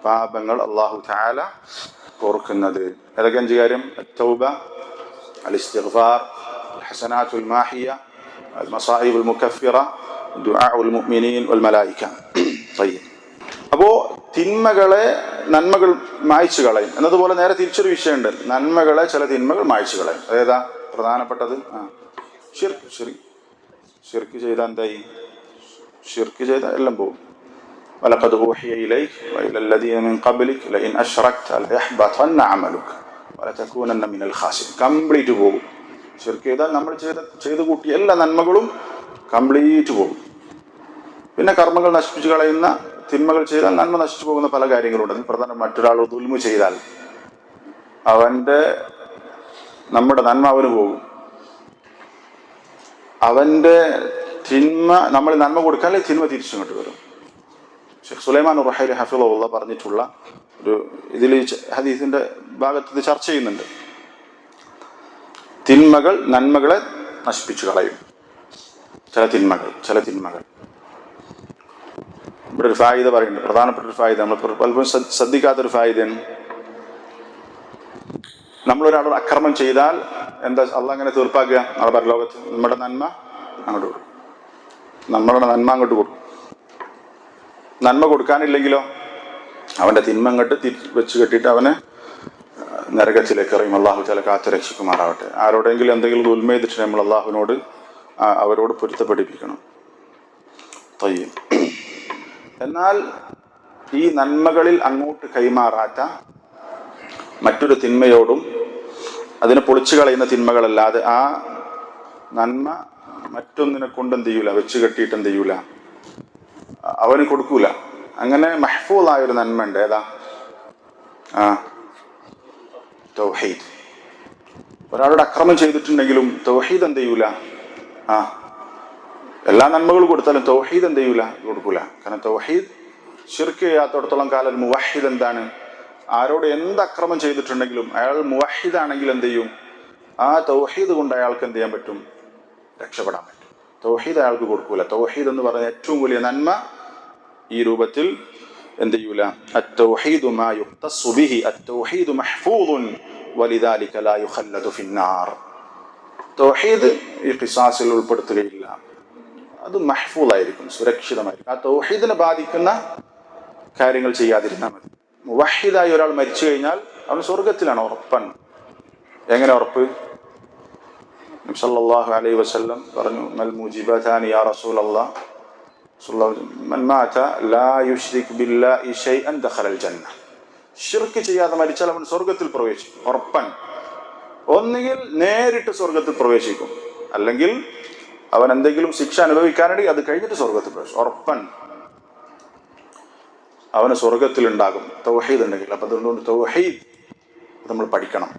പാപങ്ങൾ അല്ലാഹു തആല പൊറുക്കുന്നത്. ഏതൊക്കെ 5 കാര്യം? അത്തൗബ, അൽ ഇസ്തിഗ്ഫാർ, അൽ ഹസനാത്തുൽ മാഹിയ, അൽ മസായിബുൽ മുകഫിറ, ദുആഉൽ മുഅ്മിനീൻ വൽ മലായിക. തയ്യിബ്. അപ്പോ തിന്മകളെ നന്മകൾ മായ്ച്ചു കളയും എന്നതുപോലെ നേരെ തിരിച്ചൊരു വിഷയമുണ്ട്. നന്മകളെ ചില തിന്മകൾ മായ്ച്ചു കളയും. അതേതാ പ്രധാനപ്പെട്ടത്? ഷിർക്ക് ചെയ്താൽ എന്തായി? ഷിർക്ക് ചെയ്താൽ എല്ലാം പോകും. വലഖദ് ഊഹിയ ഇലൈക വഇല അല്ലദീന മിൻ ഖബ്ലിക ലഇൻ അശ്റക്ത ലയഹ്ബതന്ന അമലുക വലതകൂനന്ന മിനൽ ഖാസിരീൻ. കംപ്ലീറ്റ് പോകും. ഷിർക്ക് ചെയ്താൽ നമ്മൾ ചെയ്തു കൂട്ടിയ എല്ലാ നന്മകളും കംപ്ലീറ്റ് പോകും. പിന്നെ കർമ്മങ്ങൾ നശിപ്പിച്ചു കളയുന്ന തിന്മകൾ ചെയ്താൽ നന്മ നശിച്ചു പോകുന്ന പല കാര്യങ്ങളുണ്ട്. പ്രധാനം മറ്റൊരാൾ ദുൽമു ചെയ്താൽ നമ്മുടെ നന്മ അവന് പോകും. അവന്റെ തിന്മ നമ്മൾ നന്മ കൊടുക്കാനേ തിന്മ തിരിച്ചിങ്ങോട്ട് വരും. ഷെയ്ഖ് സുലൈമാൻ റുഹൈലി ഹഫിളഹുല്ലാഹ് പറഞ്ഞിട്ടുള്ള ഒരു ഇതിൽ ഹദീസിന്റെ ഭാഗത്ത് ഇത് ചർച്ച ചെയ്യുന്നുണ്ട്. തിന്മകൾ നന്മകളെ നശിപ്പിച്ചു കളയും. ചില തിന്മകൾ ഇവിടെ ഒരു ഫായിദ പറയുന്നുണ്ട്, പ്രധാനപ്പെട്ട ഒരു ഫായിദ, നമ്മൾ പലപ്പോഴും ശ്രദ്ധിക്കാത്തൊരു ഫായിദയാണ്. നമ്മളൊരാളോട് അക്രമം ചെയ്താൽ എന്താ അള്ളാഹ് അങ്ങനെ തീർപ്പാക്കുക? നാളെ പരലോകത്ത് നമ്മുടെ നന്മ അങ്ങോട്ട് കൊടുക്കും. നമ്മളുടെ നന്മ അങ്ങോട്ട് കൊടുക്കും. നന്മ കൊടുക്കാനില്ലെങ്കിലോ അവന്റെ തിന്മ അങ്ങോട്ട് വെച്ച് കെട്ടിയിട്ട് അവനെ നരകത്തിലേക്ക് എറിയും. അള്ളാഹു തആല കാത്തു രക്ഷിക്കുമാറാവട്ടെ. ആരോടെങ്കിലും എന്തെങ്കിലും ദുൽമ ചെയ്തിട്ട് നമ്മൾ അള്ളാഹുവിനോട് അവരോട് പൊരുത്തപ്പെടിപ്പിക്കണം. തയ്യിബ്. എന്നാൽ ഈ നന്മകളിൽ അങ്ങോട്ട് കൈമാറാത്ത മറ്റൊരു തിന്മയോടും അതിനെ പൊളിച്ചു കളയുന്ന തിന്മകളല്ലാതെ ആ നന്മ മറ്റൊന്നിനെ കൊണ്ട് എന്ത് ചെയ്യൂല, വെച്ച് കെട്ടിയിട്ട് എന്ത് ചെയ്യൂല, അവന് കൊടുക്കൂല. അങ്ങനെ മഹ്ഫൂളായൊരു നന്മ ഉണ്ട്. ഏതാ? തൗഹീദ്. ഒരാളോട് അക്രമം ചെയ്തിട്ടുണ്ടെങ്കിലും തൗഹീദ് എന്ത് ചെയ്യൂല, എല്ലാ നന്മകളും കൊടുത്താലും തൗഹീദ് എന്ത് ചെയ്യൂല, കൊടുക്കൂല. കാരണം തൗഹീദ് ശിർക്ക് ചെയ്യാത്തടത്തോളം കാലം മുവഹിദ് എന്താണ്? ആരോട് എന്ത് അക്രമം ചെയ്തിട്ടുണ്ടെങ്കിലും അയാൾ മുവഹിദാണെങ്കിൽ എന്ത് ചെയ്യും? ആ തൗഹീദ് കൊണ്ട് അയാൾക്ക് എന്ത് ചെയ്യാൻ പറ്റും? രക്ഷപ്പെടാൻ പറ്റും. തൗഹീദ് അയാൾക്ക് കൊടുക്കൂല. തൗഹീദ് എന്ന് പറയുന്ന ഏറ്റവും വലിയ നന്മ ഈ രൂപത്തിൽ എന്ത് ചെയ്യൂല? അത്തൗഹീദു മാ യുഖ്തസ്സു ബിഹി അത്തൗഹീദു മഹ്ഫൂദുൻ വലിദാലിക ലാ യുഖല്ലദു ഫിന്നാർ. തൗഹീദ് ഈ ഖിസാസിൽ ഉൾപ്പെടുത്തുകയില്ല. അത് മഹ്ഫൂളായിരിക്കും, സുരക്ഷിതമായിരിക്കും. ആ തൗഹീദിനെ ബാധിക്കുന്ന കാര്യങ്ങൾ ചെയ്യാതിരുന്നാൽ മതി. മുവഹിദായി ഒരാൾ മരിച്ചു കഴിഞ്ഞാൽ അവൻ സ്വർഗത്തിലാണ്, ഉറപ്പാണ്. എങ്ങനെ ഉറപ്പ്? നബി സല്ലല്ലാഹു അലൈഹി വസല്ലം പറഞ്ഞു, മൽ മുജിബതാനി യാ റസൂലല്ലാഹ്, മൻ മാത ലാ യുശ്രിക് ബില്ലാഹി ശൈഅൻ ദഖലൽ ജന്ന. ശിർക്ക് ചെയ്യാതെ മരിച്ചാൽ അവൻ സ്വർഗത്തിൽ പ്രവേശിക്കും, ഉറപ്പാണ്. ഒന്നുകിൽ നേരിട്ട് സ്വർഗത്തിൽ പ്രവേശിക്കും, അല്ലെങ്കിൽ അവൻ എന്തെങ്കിലും ശിക്ഷ അനുഭവിക്കാനുണ്ടെങ്കിൽ അത് കഴിഞ്ഞിട്ട് സ്വർഗത്തിൽ പ്രവേശിക്കും, ഉറപ്പാണ്. അവന് സ്വർഗത്തിലുണ്ടാകും തൗഹീദ് ഉണ്ടെങ്കിൽ. അപ്പം അതുകൊണ്ട് തൗഹീദ് നമ്മൾ പഠിക്കണം,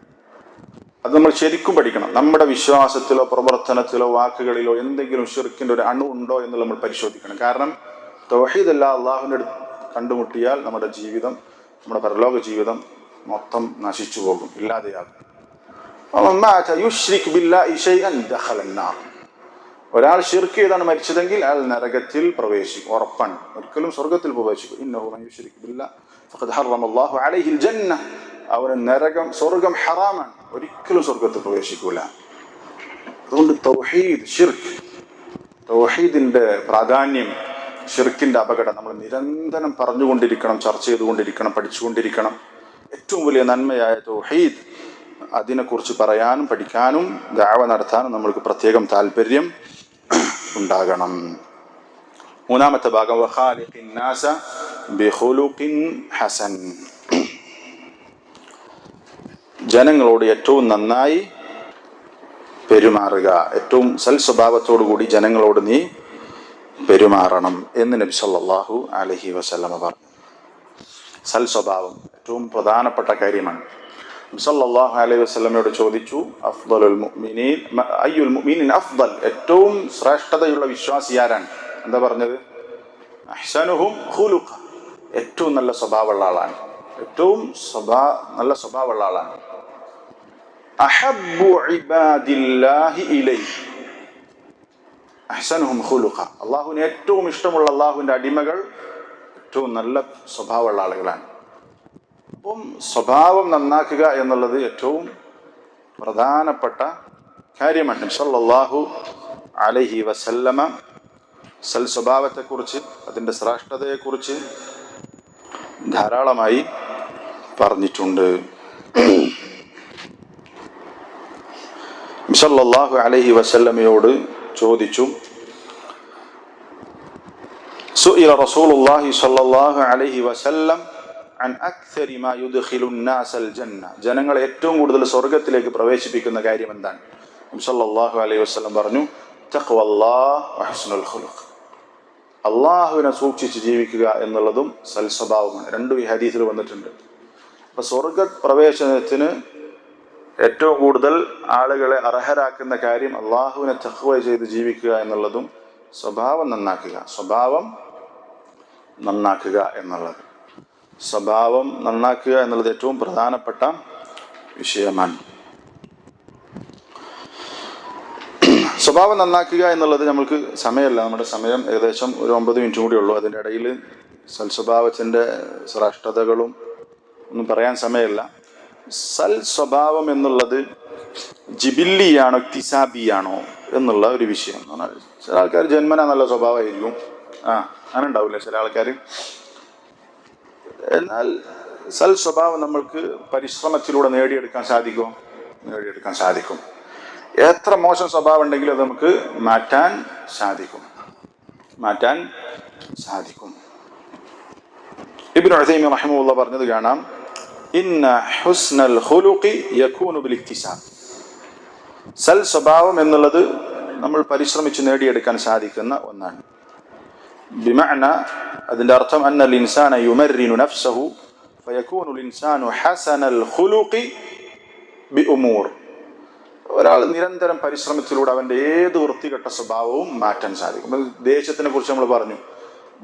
അത് നമ്മൾ ശരിക്കും പഠിക്കണം. നമ്മുടെ വിശ്വാസത്തിലോ പ്രവർത്തനത്തിലോ വാക്കുകളിലോ എന്തെങ്കിലും ശിർക്കിൻ്റെ ഒരു അണു ഉണ്ടോ എന്ന് നമ്മൾ പരിശോധിക്കണം. കാരണം തൗഹീദ് അല്ല അള്ളാഹുവിൻ്റെ അടുത്ത് കണ്ടുമുട്ടിയാൽ നമ്മുടെ ജീവിതം, നമ്മുടെ പരലോക ജീവിതം മൊത്തം നശിച്ചു പോകും, ഇല്ലാതെയാകും. ഒരാൾ ശിർക്ക് ചെയ്താണ് മരിച്ചതെങ്കിൽ അയാൾ നരകത്തിൽ പ്രവേശിക്കും, ഉറപ്പാണ്. ഒരിക്കലും സ്വർഗത്തിൽ പ്രവേശിക്കും. ഇന്നഹു മൻ യുശ്രിക് ബില്ലാഹ് ഫഖദ് ഹറമല്ലാഹു അലൈഹിൽ ജന്ന. അവന് നരകം, സ്വർഗം ഹറാമാണ്, ഒരിക്കലും സ്വർഗത്തിൽ പ്രവേശിക്കൂല. അതുകൊണ്ട് തൗഹീദ്, ഷിർക്ക്, തൗഹീദിന്റെ പ്രാധാന്യം, ഷിർക്കിന്റെ അപകടം നമ്മൾ നിരന്തരം പറഞ്ഞുകൊണ്ടിരിക്കണം, ചർച്ച ചെയ്തുകൊണ്ടിരിക്കണം, പഠിച്ചുകൊണ്ടിരിക്കണം. ഏറ്റവും വലിയ നന്മയായ തൗഹീദ്, അതിനെക്കുറിച്ച് പറയാനും പഠിക്കാനും ദഅവ നടത്താനും നമ്മൾക്ക് പ്രത്യേകം താല്പര്യം ഉണ്ടാകണം. മൂന്നാമത്തെ ഭാഗം, വഖാലിഖിൻ നാസ ബിഖുലുഖിൻ ഹസൻ. ജനങ്ങളോട് ഏറ്റവും നന്നായി പെരുമാറുക, ഏറ്റവും സൽ സ്വഭാവത്തോടു കൂടി ജനങ്ങളോട് നീ പെരുമാറണം എന്ന് നബി സല്ലല്ലാഹു അലൈഹി വസല്ലമ പറഞ്ഞു. സൽ സ്വഭാവം ഏറ്റവും പ്രധാനപ്പെട്ട കാര്യമാണ്. നബി സല്ലല്ലാഹു അലൈഹി വസല്ലമയോട് ചോദിച്ചു, അഫ്ദലുൽ മുഅ്മിനീൻ അയ്യുൽ മുഅ്മിനീൻ അഫ്ദൽ, ഏറ്റവും ശ്രേഷ്ഠതയുള്ള വിശ്വാസി ആരാണ്? എന്താ പറഞ്ഞത്? അഹ്സനുഹും ഖുലുഖ, ഏറ്റവും നല്ല സ്വഭാവമുള്ള ആളാണ്, ഏറ്റവും നല്ല സ്വഭാവമുള്ള ആളാണ്. അഹബ്ബു ഇബാദില്ലാഹി ഇലൈഹി അഹ്സനുഹും ഖുലുഖ, അള്ളാഹുവിന് ഏറ്റവും ഇഷ്ടമുള്ള അള്ളാഹുവിൻ്റെ അടിമകൾ ഏറ്റവും നല്ല സ്വഭാവമുള്ള ആളുകളാണ്. അപ്പം സ്വഭാവം നന്നാക്കുക എന്നുള്ളത് ഏറ്റവും പ്രധാനപ്പെട്ട കാര്യമാണ്. നബി സല്ലല്ലാഹു അലൈഹി വസല്ലമ സൽ സ്വഭാവത്തെക്കുറിച്ച്, അതിൻ്റെ ശ്രേഷ്ഠതയെക്കുറിച്ച് ധാരാളമായി പറഞ്ഞിട്ടുണ്ട്. നബി സല്ലല്ലാഹു അലൈഹി വസല്ലമയോട് ചോദിച്ചു, സുഇല റസൂലുള്ളാഹി സ്വല്ലല്ലാഹു അലൈഹി വസല്ലം അൻ അക്സരി മാ യുദ്ഖിലുൻ നാസൽ ജന്ന, ജനങ്ങളെ ഏറ്റവും കൂടുതൽ സ്വർഗത്തിലേക്ക് പ്രവേശിപ്പിക്കുന്ന കാര്യം എന്താണ്? നബി സല്ലല്ലാഹു അലൈഹി വസല്ലം പറഞ്ഞു, തഖ്വല്ലാഹ് വഹുസ്നുൽ ഖുലുഖ്, അള്ളാഹുവിനെ സൂക്ഷിച്ച് ജീവിക്കുക എന്നുള്ളതും സൽസ്വഭാവമാണ്. രണ്ടും ഈ ഹദീസിൽ വന്നിട്ടുണ്ട്. അപ്പൊ സ്വർഗ പ്രവേശനത്തിന് ഏറ്റവും കൂടുതൽ ആളുകളെ അർഹരാക്കുന്ന കാര്യം അള്ളാഹുവിനെ തഖ്വ ചെയ്ത് ജീവിക്കുക എന്നുള്ളതും സ്വഭാവം നന്നാക്കുക, സ്വഭാവം നന്നാക്കുക എന്നുള്ളത്, സ്വഭാവം നന്നാക്കുക എന്നുള്ളത് ഏറ്റവും പ്രധാനപ്പെട്ട വിഷയമാണ്. സ്വഭാവം നന്നാക്കുക എന്നുള്ളത് നമ്മൾക്ക് സമയമല്ല, നമ്മുടെ സമയം ഏകദേശം ഒരു 9 മിനിറ്റ് കൂടി ഉള്ളൂ. അതിൻ്റെ ഇടയിൽ സൽസ്വഭാവത്തിൻ്റെ ശ്രേഷ്ഠതകളും ഒന്നും പറയാൻ സമയമില്ല. സൽ സ്വഭാവം എന്നുള്ളത് ജിബില്ലിയാണോ ഇക്തിസാബിയാണോ എന്നുള്ള ഒരു വിഷയം. ചില ആൾക്കാർ ജന്മന നല്ല സ്വഭാവമായിരിക്കും, അങ്ങനെ ഉണ്ടാവില്ല ചില ആൾക്കാർ. എന്നാൽ സൽ സ്വഭാവം നമ്മൾക്ക് പരിശ്രമത്തിലൂടെ നേടിയെടുക്കാൻ സാധിക്കും. എത്ര മോശം സ്വഭാവം ഉണ്ടെങ്കിലും അത് നമുക്ക് മാറ്റാൻ സാധിക്കും. ഇബ്നു ഉസൈമീൻ റഹിമഹുല്ലാഹ് പറഞ്ഞത് കാണാം, ഇന്ന ഹുസ്നൽ ഖുലുഖി യകൂനു ബിൽ ഇക്തിസാബ്, സൽ സ്വഭാവം എന്നുള്ളത് നമ്മൾ പരിശ്രമിച്ച് നേടിയെടുക്കാൻ സാധിക്കുന്ന ഒന്നാണ്. ബിമഅന, അതിന്റെ അർത്ഥം അന്നൽ ഇൻസാന യുമർരിനു നഫ്സഹു ഫയകൂനുൽ ഇൻസാനു ഹസനൽ ഖുലുഖി ബിഉമൂർ, ഒരാൾ നിരന്തരം പരിശ്രമത്തിലൂടെ അവൻ്റെ ഏത് വൃത്തികെട്ട സ്വഭാവവും മാറ്റാൻ സാധിക്കും. ദേഷ്യത്തിനെ കുറിച്ച് നമ്മൾ പറഞ്ഞു,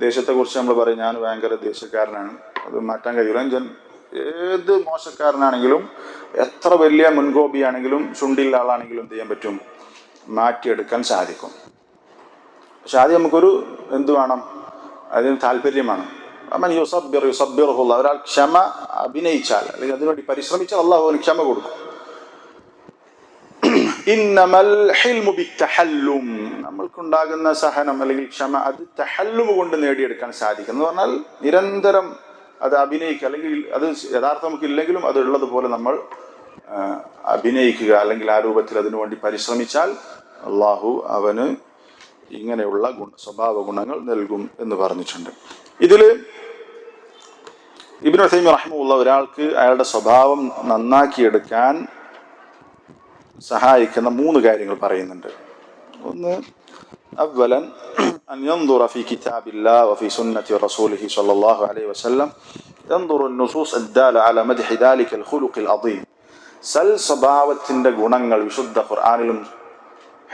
ദേഷ്യത്തെക്കുറിച്ച് നമ്മൾ പറയും, ഞാൻ ഭയങ്കര ദേഷ്യക്കാരനാണ്, അത് മാറ്റാൻ കഴിയില്ല. ഏത് മോശക്കാരനാണെങ്കിലും, എത്ര വലിയ മുൻകോപിയാണെങ്കിലും, ചുണ്ടില്ല ആളാണെങ്കിലും എന്ത് ചെയ്യാൻ പറ്റും? മാറ്റിയെടുക്കാൻ സാധിക്കും. പക്ഷെ ആദ്യം നമുക്കൊരു എന്ത് വേണം? അതിന് താല്പര്യമാണ്. അമ്മൻ യുസബ്ബിറുഹുല്ലാഹ്, ഒരാൾ ക്ഷമ അഭിനയിച്ചാൽ അല്ലെങ്കിൽ അതിനുവേണ്ടി പരിശ്രമിച്ചാൽ അള്ളാഹു അവന് ക്ഷമ കൊടുക്കും. ഇന്നമൽ ഹിൽമു ബിത്തഹല്ലും, നമ്മൾക്കുണ്ടാകുന്ന സഹനം അല്ലെങ്കിൽ ക്ഷമ അത് തഹല്ലും കൊണ്ട് നേടിയെടുക്കാൻ സാധിക്കും എന്ന് പറഞ്ഞാൽ നിരന്തരം അത് അഭിനയിക്കുക, അല്ലെങ്കിൽ അത് യഥാർത്ഥം നമുക്ക് ഇല്ലെങ്കിലും അത് ഉള്ളതുപോലെ നമ്മൾ അഭിനയിക്കുക, അല്ലെങ്കിൽ ആ രൂപത്തിൽ അതിനുവേണ്ടി പരിശ്രമിച്ചാൽ അള്ളാഹു അവന് ഇങ്ങനെയുള്ള സ്വഭാവ ഗുണങ്ങൾ നൽകും എന്ന് പറഞ്ഞിട്ടുണ്ട്. ഇതിൽ ഇബ്നു ഉസൈമീൻ റഹിമഹുല്ലാഹ് ഒരാൾക്ക് അയാളുടെ സ്വഭാവം നന്നാക്കിയെടുക്കാൻ സഹായിക്കുന്ന 3 കാര്യങ്ങൾ പറയുന്നുണ്ട്. ഒന്ന്, അവലൻ അൻ യൻദുറ ഫീ കിതാബില്ലാഹി വഫീ സുന്നത്തി റസൂലിഹി സ്വല്ലല്ലാഹു അലൈഹി വസല്ലം യൻദുറു അൻ-നുസൂസ് അദ്ദാല അലാ മദ്ഹി ദാലികൽ ഖുലുഖിൽ അദീം. സൽ സ്വഭാവത്തിന്റെ ഗുണങ്ങൾ വിശുദ്ധ ഖുർആനിലും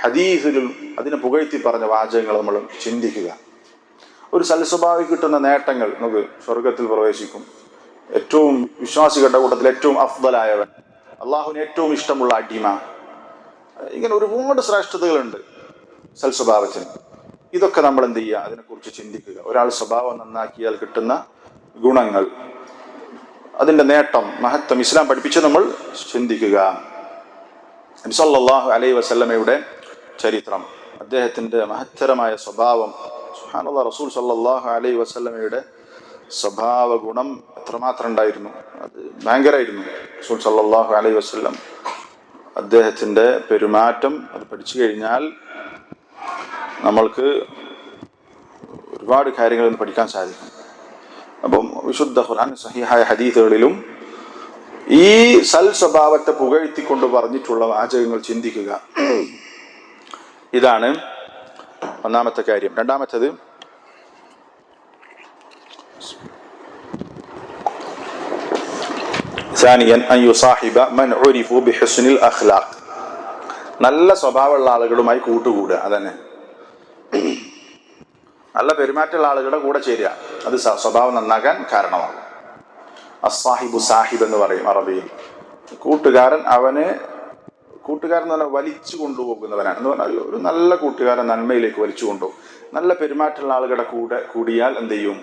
ഹദീസിലും അതിനെ പുകഴ്ത്തി പറഞ്ഞ വാചകങ്ങൾ നമ്മൾ ചിന്തിക്കുക. ഒരു സൽസ്വഭാവി കിട്ടുന്ന നേട്ടങ്ങൾ, നമുക്ക് സ്വർഗത്തിൽ പ്രവേശിക്കും, ഏറ്റവും വിശ്വാസികളുടെ കൂട്ടത്തിൽ ഏറ്റവും അഫ്ദലായവൻ, അള്ളാഹുവിന് ഏറ്റവും ഇഷ്ടമുള്ള അടിമ, ഇങ്ങനെ ഒരുപാട് ശ്രേഷ്ഠതകളുണ്ട് സൽസ്വഭാവത്തിന്. ഇതൊക്കെ നമ്മൾ എന്ത് ചെയ്യുക, അതിനെക്കുറിച്ച് ചിന്തിക്കുക. ഒരാൾ സ്വഭാവം നന്നാക്കിയാൽ കിട്ടുന്ന ഗുണങ്ങൾ, അതിൻ്റെ നേട്ടം, മഹത്വം ഇസ്ലാം പഠിപ്പിച്ച് നമ്മൾ ചിന്തിക്കുക. നബി സല്ലല്ലാഹു അലൈഹി വസല്ലമയുടെ ചരിത്രം, അദ്ദേഹത്തിൻ്റെ മഹത്തരമായ സ്വഭാവം, സുബ്ഹാനല്ലാഹ്, റസൂൽ സല്ലല്ലാഹു അലൈഹി വസല്ലമയുടെ സ്വഭാവ ഗുണം എത്രമാത്രം ഉണ്ടായിരുന്നു, അത് ഭയങ്കരമായിരുന്നു. റസൂൽ സല്ലല്ലാഹു അലൈഹി വസല്ലം അദ്ദേഹത്തിൻ്റെ പെരുമാറ്റം അത് പഠിച്ചു കഴിഞ്ഞാൽ നമ്മൾക്ക് ഒരുപാട് കാര്യങ്ങളിൽ നിന്ന് പഠിക്കാൻ സാധിക്കും. അപ്പം വിശുദ്ധ ഖുർആൻ സഹീഹായ ഹദീസുകളിലും ഈ സൽ സ്വഭാവത്തെ പുകഴ്ത്തിക്കൊണ്ട് പറഞ്ഞിട്ടുള്ള വാചകങ്ങൾ ചിന്തിക്കുക. ഇതാണ് ഒന്നാമത്തെ കാര്യം. രണ്ടാമത്തേത്, ثانيا أن يصاحب من عرفوا بحسن الأخلاق. നല്ല സ്വഭാവമുള്ള ആളുകളുമായി കൂട്ടുകൂടുക. അതന്നെ, നല്ല പെരുമാറ്റമുള്ള ആളുകളുടെ കൂടെ ചേരുക, അത് സ്വഭാവം നന്നാക്കാൻ കാരണമാകും. അസ്സാഹിബു സാഹിബ് എന്ന് പറയും അറബിയിൽ. കൂട്ടുകാരൻ എന്ന് പറഞ്ഞാൽ വലിച്ചു കൊണ്ടുപോകുന്നവനാണ് എന്ന് പറഞ്ഞാൽ ഒരു നല്ല കൂട്ടുകാരൻ നന്മയിലേക്ക് വലിച്ചു കൊണ്ടുപോകും. നല്ല പെരുമാറ്റമുള്ള ആളുകളുടെ കൂടെ കൂടിയാൽ എന്ത് ചെയ്യും,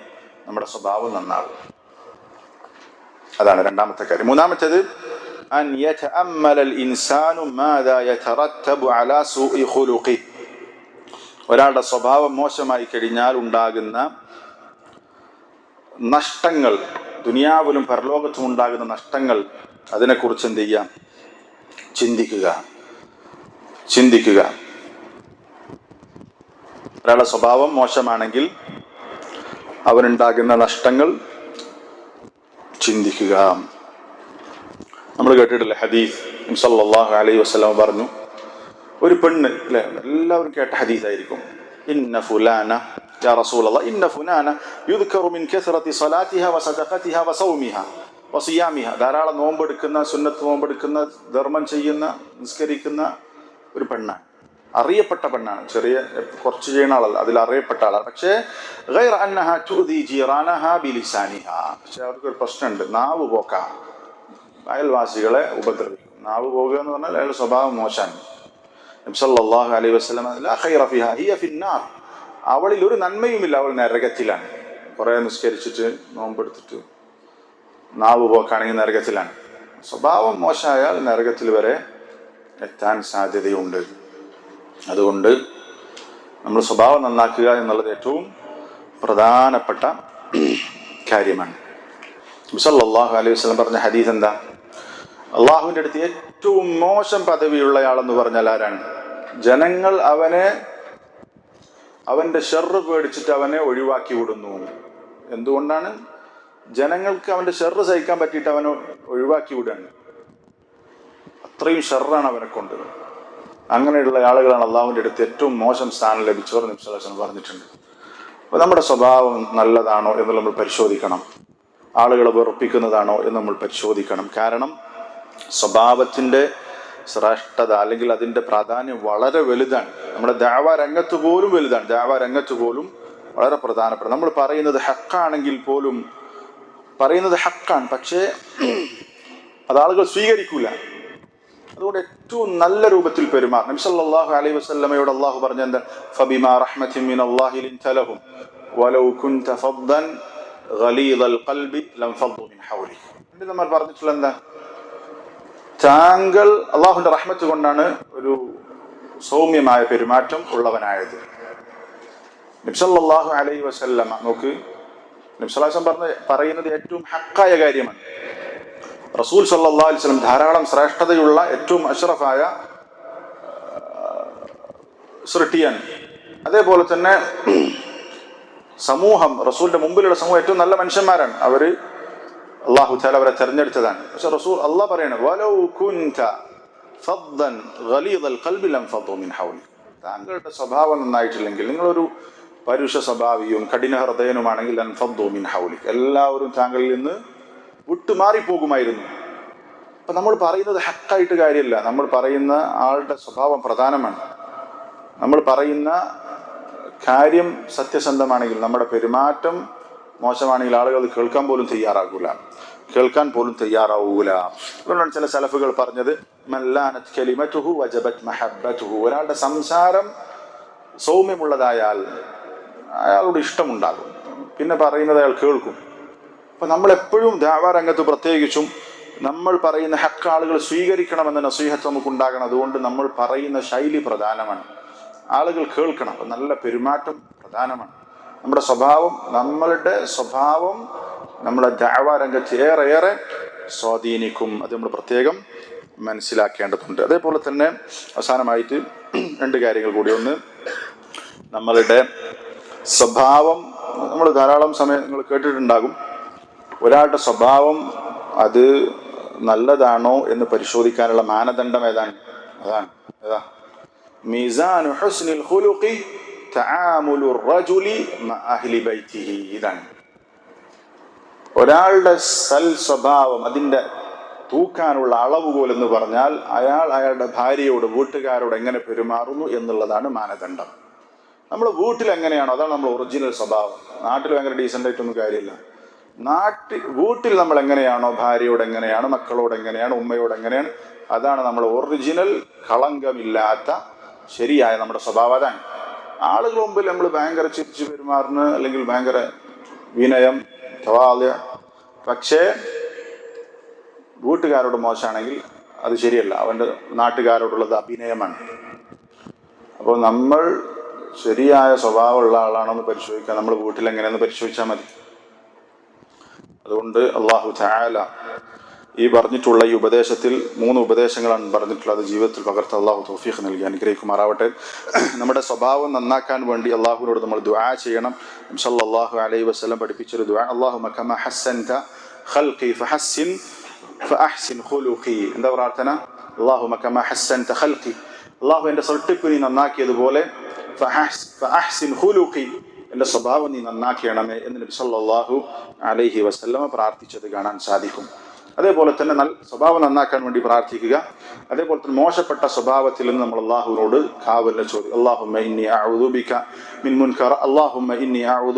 നമ്മുടെ സ്വഭാവം നന്നാകും. അതാണ് രണ്ടാമത്തെ കാര്യം. മൂന്നാമത്തേത്, അൻ യതഅമ്മലൽ ഇൻസാനു മാദാ യതറത്തബു അലാ സൂഇ ഖുലുഖി. ഒരാളുടെ സ്വഭാവം മോശമായി കഴിഞ്ഞാൽ ഉണ്ടാകുന്ന നഷ്ടങ്ങൾ, ദുനിയാവിലും പരലോകത്തും ഉണ്ടാകുന്ന നഷ്ടങ്ങൾ, അതിനെക്കുറിച്ച് എന്ത് ചെയ്യാം, ചിന്തിക്കുക. ഒരാളുടെ സ്വഭാവം മോശമാണെങ്കിൽ അവനുണ്ടാകുന്ന നഷ്ടങ്ങൾ ചിന്തിക്കുക. നമ്മൾ കേട്ടിട്ടില്ലേ ഹദീസ്, നബി സല്ലല്ലാഹു അലൈഹി വസല്ലം പറഞ്ഞു, ഒരു പെണ്ണ്, അല്ലെ, എല്ലാവരും കേട്ട ഹദീസായിരിക്കും, ഇന്ന ഫുലാന യാ റസൂലല്ലാഹ് ഇന്ന ഫുലാന യുദ്കറു മിൻ കസറതി സ്വലാത്തിഹ വസദഖതിഹ വസൗമിഹ വസിയാമിഹ. ധാരാളം നോമ്പെടുക്കുന്ന, സുന്നത്ത് നോമ്പെടുക്കുന്ന, ധർമ്മം ചെയ്യുന്ന, നിസ്കരിക്കുന്ന ഒരു പെണ്ണാണ്, അറിയപ്പെട്ട പെണ്ണാണ്. ചെറിയ കുറച്ച് ചെയ്യുന്ന ആളല്ല, അതിൽ അറിയപ്പെട്ട ആളാണ്. പക്ഷേ ഗൈറ അന്നഹ തുഅദി ജീറാനഹ ബിലിസാനിഹ. പക്ഷെ അവർക്കൊരു പ്രശ്നമുണ്ട്, നാവ് പോക്ക, അയൽവാസികളെ ഉപദ്രവിക്കും. നാവ് പോകുക എന്ന് പറഞ്ഞാൽ അയാളുടെ സ്വഭാവം മോശമാണ്. നബി സല്ലല്ലാഹു അലൈഹി വസല്ലം ലാ ഖൈറ ഫിഹാ ഹിയ ഫിന്നാർ. അവളിൽ ഒരു നന്മയുമില്ല, അവൾ നരകത്തിലാണ്. കുറേ നിസ്കരിച്ചിട്ട് നോമ്പെടുത്തിട്ട് നാവ് പോക്കാണെങ്കിൽ നരകത്തിലാണ്. സ്വഭാവം മോശമായാൽ നരകത്തിൽ വരെ എത്താൻ സാധ്യതയുണ്ട്. അതുകൊണ്ട് നമ്മൾ സ്വഭാവം നന്നാക്കുക എന്നുള്ളത് ഏറ്റവും പ്രധാനപ്പെട്ട കാര്യമാണ്. നബി സല്ലല്ലാഹു അലൈഹി വസല്ലം പറഞ്ഞ ഹദീസ് എന്താ? അള്ളാഹുവിൻ്റെ അടുത്ത് ഏറ്റവും മോശം പദവിയുള്ളയാളെന്ന് പറഞ്ഞാൽ ആരാണ്? ജനങ്ങൾ അവൻ്റെ ഷർറ് പേടിച്ചിട്ട് അവനെ ഒഴിവാക്കി വിടുന്നു. എന്തുകൊണ്ടാണ്? ജനങ്ങൾക്ക് അവൻ്റെ ഷർറ് സഹിക്കാൻ പറ്റിയിട്ട് അവനെ ഒഴിവാക്കി വിടുകയാണ്. അത്രയും ഷർറാണ് അവനെ കൊണ്ട്. അങ്ങനെയുള്ള ആളുകളാണ് അള്ളാഹുവിൻ്റെ അടുത്ത് ഏറ്റവും മോശം സ്ഥാനം ലഭിച്ചവർ നബി സല്ലല്ലാഹു അലൈഹി വസല്ലം പറഞ്ഞിട്ടുണ്ട്. അപ്പോൾ നമ്മുടെ സ്വഭാവം നല്ലതാണോ എന്ന് നമ്മൾ പരിശോധിക്കണം, ആളുകളെ വെറുപ്പിക്കുന്നതാണോ എന്ന് നമ്മൾ പരിശോധിക്കണം. കാരണം സ്വഭാവത്തിൻ്റെ ശ്രേഷ്ഠത അല്ലെങ്കിൽ അതിൻ്റെ പ്രാധാന്യം വളരെ വലുതാണ്. നമ്മുടെ ദഅവ രംഗത്ത് പോലും വലുതാണ്. ദഅവ രംഗത്ത് പോലും വളരെ പ്രധാനപ്പെട്ട, നമ്മൾ പറയുന്നത് ഹക്കാണെങ്കിൽ പോലും, പറയുന്നത് ഹക്കാണ്, പക്ഷേ അത് ആളുകൾ സ്വീകരിക്കൂല. അതുകൊണ്ട് ഏറ്റവും നല്ല രൂപത്തിൽ പെരുമാറണം. നബി സല്ലല്ലാഹു അലൈഹി വസല്ലമയോട് അല്ലാഹു പറഞ്ഞ എന്താ? ഫബിമാ റഹ്മത്തിൻ മിനല്ലാഹി ലിൻത ലഹും വലൗ കുൻത ഫദ്ദൻ ഗലീദൽ ഖൽബി ലം ഫദ്ദു മിൻ ഹൗലിക്. നമ്മൾ പറഞ്ഞിട്ടുള്ള എന്താ? താങ്കൾ അള്ളാഹുവിന്റെ റഹ്മത്ത് കൊണ്ടാണ് ഒരു സൗമ്യമായ പെരുമാറ്റം ഉള്ളവനായത്. നബി സല്ലല്ലാഹു അലൈഹി വസല്ലമ നോക്ക്, നബി സല്ലല്ലാഹു അലൈഹി വസല്ലം പറയുന്നത് ഏറ്റവും ഹക്കായ കാര്യമാണ്. റസൂൽ സല്ലല്ലാഹു അലൈഹി വസല്ലം ധാരാളം ശ്രേഷ്ഠതയുള്ള ഏറ്റവും അഷ്റഫായ സൃഷ്ടിയാണ്. അതേപോലെ തന്നെ സമൂഹം, റസൂലിന്റെ മുമ്പിലുള്ള സമൂഹം ഏറ്റവും നല്ല മനുഷ്യന്മാരാണ്. അവര് അള്ളാഹു തആല അവരെ തെരഞ്ഞെടുത്തതാണ്. പക്ഷെ റസൂൽ അള്ളാഹ് പറയാണ്, വലൗ കുൻത ഫദ്ദൻ ഗലീദൽ ഖൽബി ലം ഫദ്ദു മിൻ ഹൗലി. താങ്കളുടെ സ്വഭാവം നന്നായിട്ടില്ലെങ്കിൽ, നിങ്ങളൊരു പരുഷ സ്വഭാവിയും കഠിന ഹൃദയനുമാണെങ്കിൽ ലൻ ഫദ്ദു മിൻ ഹൗലി, എല്ലാവരും താങ്കളിൽ നിന്ന് വിട്ടുമാറിപ്പോകുമായിരുന്നു. അപ്പൊ നമ്മൾ പറയുന്നത് ഹക്കായിട്ട് കാര്യമില്ല. നമ്മൾ പറയുന്ന ആളുടെ സ്വഭാവം പ്രധാനമാണ്. നമ്മൾ പറയുന്ന കാര്യം സത്യസന്ധമാണെങ്കിൽ, നമ്മുടെ പെരുമാറ്റം മോശമാണെങ്കിൽ ആളുകൾ അത് കേൾക്കാൻ പോലും തയ്യാറാകൂല. അതുകൊണ്ടാണ് ചില സലഫുകൾ പറഞ്ഞത്, മല്ലാനത് കലിമതുഹു വജബത് മഹബ്ബതുഹു. ഒരാളുടെ സംസാരം സൗമ്യമുള്ളതായാൽ അയാളോട് ഇഷ്ടമുണ്ടാകും, പിന്നെ പറയുന്നത് അയാൾ കേൾക്കും. അപ്പൊ നമ്മൾ എപ്പോഴും ദഅവ രംഗത്ത് പ്രത്യേകിച്ചും നമ്മൾ പറയുന്ന ഹക്ക് ആളുകൾ സ്വീകരിക്കണമെന്ന നസീഹത്ത് നമുക്കുണ്ടാകണം. അതുകൊണ്ട് നമ്മൾ പറയുന്ന ശൈലി പ്രധാനമാണ്. ആളുകൾ കേൾക്കണം. നല്ല പെരുമാറ്റം പ്രധാനമാണ്. നമ്മുടെ സ്വഭാവം നമ്മുടെ ദഅവ രംഗത്ത് ഏറെ സ്വാധീനിക്കും. അത് നമ്മൾ പ്രത്യേകം മനസ്സിലാക്കേണ്ടതുണ്ട്. അതേപോലെ തന്നെ അവസാനമായിട്ട് 2 കാര്യങ്ങൾ കൂടി. ഒന്ന്, നമ്മളുടെ സ്വഭാവം, നമ്മൾ ധാരാളം സമയം നിങ്ങൾ കേട്ടിട്ടുണ്ടാകും, ഒരാളുടെ സ്വഭാവം അത് നല്ലതാണോ എന്ന് പരിശോധിക്കാനുള്ള മാനദണ്ഡം ഏതാണ്? ഏതാ? മീസാനു ഹുസ്നിൽ ഖുലുഖി തആമുലുർ റജുലി മഅ അഹ്ലി ബൈതിഹി. ഇതാണ് ഒരാളുടെ സൽ സ്വഭാവം, അതിൻ്റെ തൂക്കാനുള്ള അളവുകോൽ എന്ന് പറഞ്ഞാൽ അയാളുടെ ഭാര്യയോട്, വീട്ടുകാരോട് എങ്ങനെ പെരുമാറുന്നു എന്നുള്ളതാണ് മാനദണ്ഡം. നമ്മൾ വീട്ടിൽ എങ്ങനെയാണോ അതാണ് നമ്മൾ ഒറിജിനൽ സ്വഭാവം. നാട്ടിൽ ഭയങ്കര ഡീസൻ്റ് ആയിട്ടൊന്നും കാര്യമില്ല. വീട്ടിൽ നമ്മൾ എങ്ങനെയാണോ, ഭാര്യയോട് എങ്ങനെയാണ്, മക്കളോട് എങ്ങനെയാണ്, ഉമ്മയോട് എങ്ങനെയാണ്, അതാണ് നമ്മൾ ഒറിജിനൽ കളങ്കമില്ലാത്ത ശരിയായ നമ്മുടെ സ്വഭാവം. അതാണ്. ആളുകൾ മുമ്പിൽ നമ്മൾ ഭയങ്കര ചിരിച്ചു പെരുമാറുന്ന, അല്ലെങ്കിൽ ഭയങ്കര വിനയം, തവാള്, പക്ഷേ വീട്ടുകാരോട് മോശമാണെങ്കിൽ അത് ശരിയല്ല. അവൻ്റെ നാട്ടുകാരോടുള്ളത് അഭിനയമാണ്. അപ്പോൾ നമ്മൾ ശരിയായ സ്വഭാവമുള്ള ആളാണെന്ന് പരിശോധിക്കാൻ നമ്മൾ വീട്ടിൽ എങ്ങനെയെന്ന് പരിശോധിച്ചാൽ മതി. അതുകൊണ്ട് അല്ലാഹു തആല ഈ പറഞ്ഞിട്ടുള്ള ഈ ഉപദേശത്തിൽ 3 ഉപദേശങ്ങളാണ് പറഞ്ഞിട്ടുള്ളത്. ജീവിതത്തിൽ പകർത്താൻ അല്ലാഹു തൗഫീഖ് നൽകി അനുഗ്രഹിക്കുമാറാവട്ടെ. നമ്മുടെ സ്വഭാവം നന്നാക്കാൻ വേണ്ടി അല്ലാഹുവിനോട് നമ്മൾ ദുആ ചെയ്യണം. സല്ലല്ലാഹു അലൈഹി വസല്ലം പഠിപ്പിച്ചൊരു ദുആ, അല്ലാഹുമ്മ കമാ ഹസ്സൻത ഖൽഖി ഫഅഹ്സിൻ ഖുലുഖി. എന്താ പ്രാർത്ഥന? അല്ലാഹുമ്മ കമാ ഹസ്സൻത ഖൽഖി, അല്ലാഹു എൻ്റെ സൃഷ്ടിപ്പ് നീ നന്നാക്കിയതുപോലെ ഫഅഹ്സിൻ ഖുലുഖി, എൻ്റെ സ്വഭാവം നീ നന്നാക്കിയണമേ എന്ന് നബി സല്ലല്ലാഹു അലൈഹി വസല്ലം പ്രാർത്ഥിച്ചത് കാണാൻ സാധിക്കും. അതേപോലെ തന്നെ സ്വഭാവം നന്നാക്കാൻ വേണ്ടി പ്രാർത്ഥിക്കുക. അതേപോലെ തന്നെ മോശപ്പെട്ട സ്വഭാവത്തിൽ നിന്ന് നമ്മൾ അള്ളാഹുവിനോട് കാവലിനെ ചോദിക്കും. അല്ലാഹുമ്മ ഇന്നി അഊദു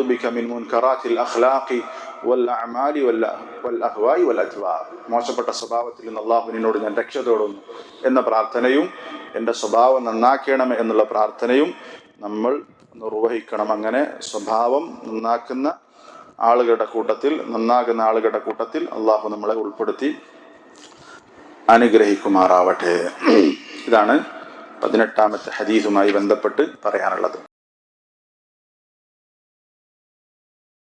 ബിക മിൻ മുൻകറാത്തിൽ അഖ്ലാഖി വൽ അഅമാലി വൽ അഹ്വാഇ വൽ അത്വാ. മോശപ്പെട്ട സ്വഭാവത്തിൽ നിന്ന് അള്ളാഹുവിനോട് ഞാൻ രക്ഷ തേടുന്നു എന്ന പ്രാർത്ഥനയും, എൻ്റെ സ്വഭാവം നന്നാക്കണമേ എന്നുള്ള പ്രാർത്ഥനയും നമ്മൾ നിർവഹിക്കണം. അങ്ങനെ സ്വഭാവം നന്നാകുന്ന ആളുകളുടെ കൂട്ടത്തിൽ അള്ളാഹു നമ്മളെ ഉൾപ്പെടുത്തി അനുഗ്രഹിക്കുമാറാവട്ടെ. ഇതാണ് 18ാമത്തെ ഹദീസുമായി ബന്ധപ്പെട്ട് പറയാനുള്ളത്.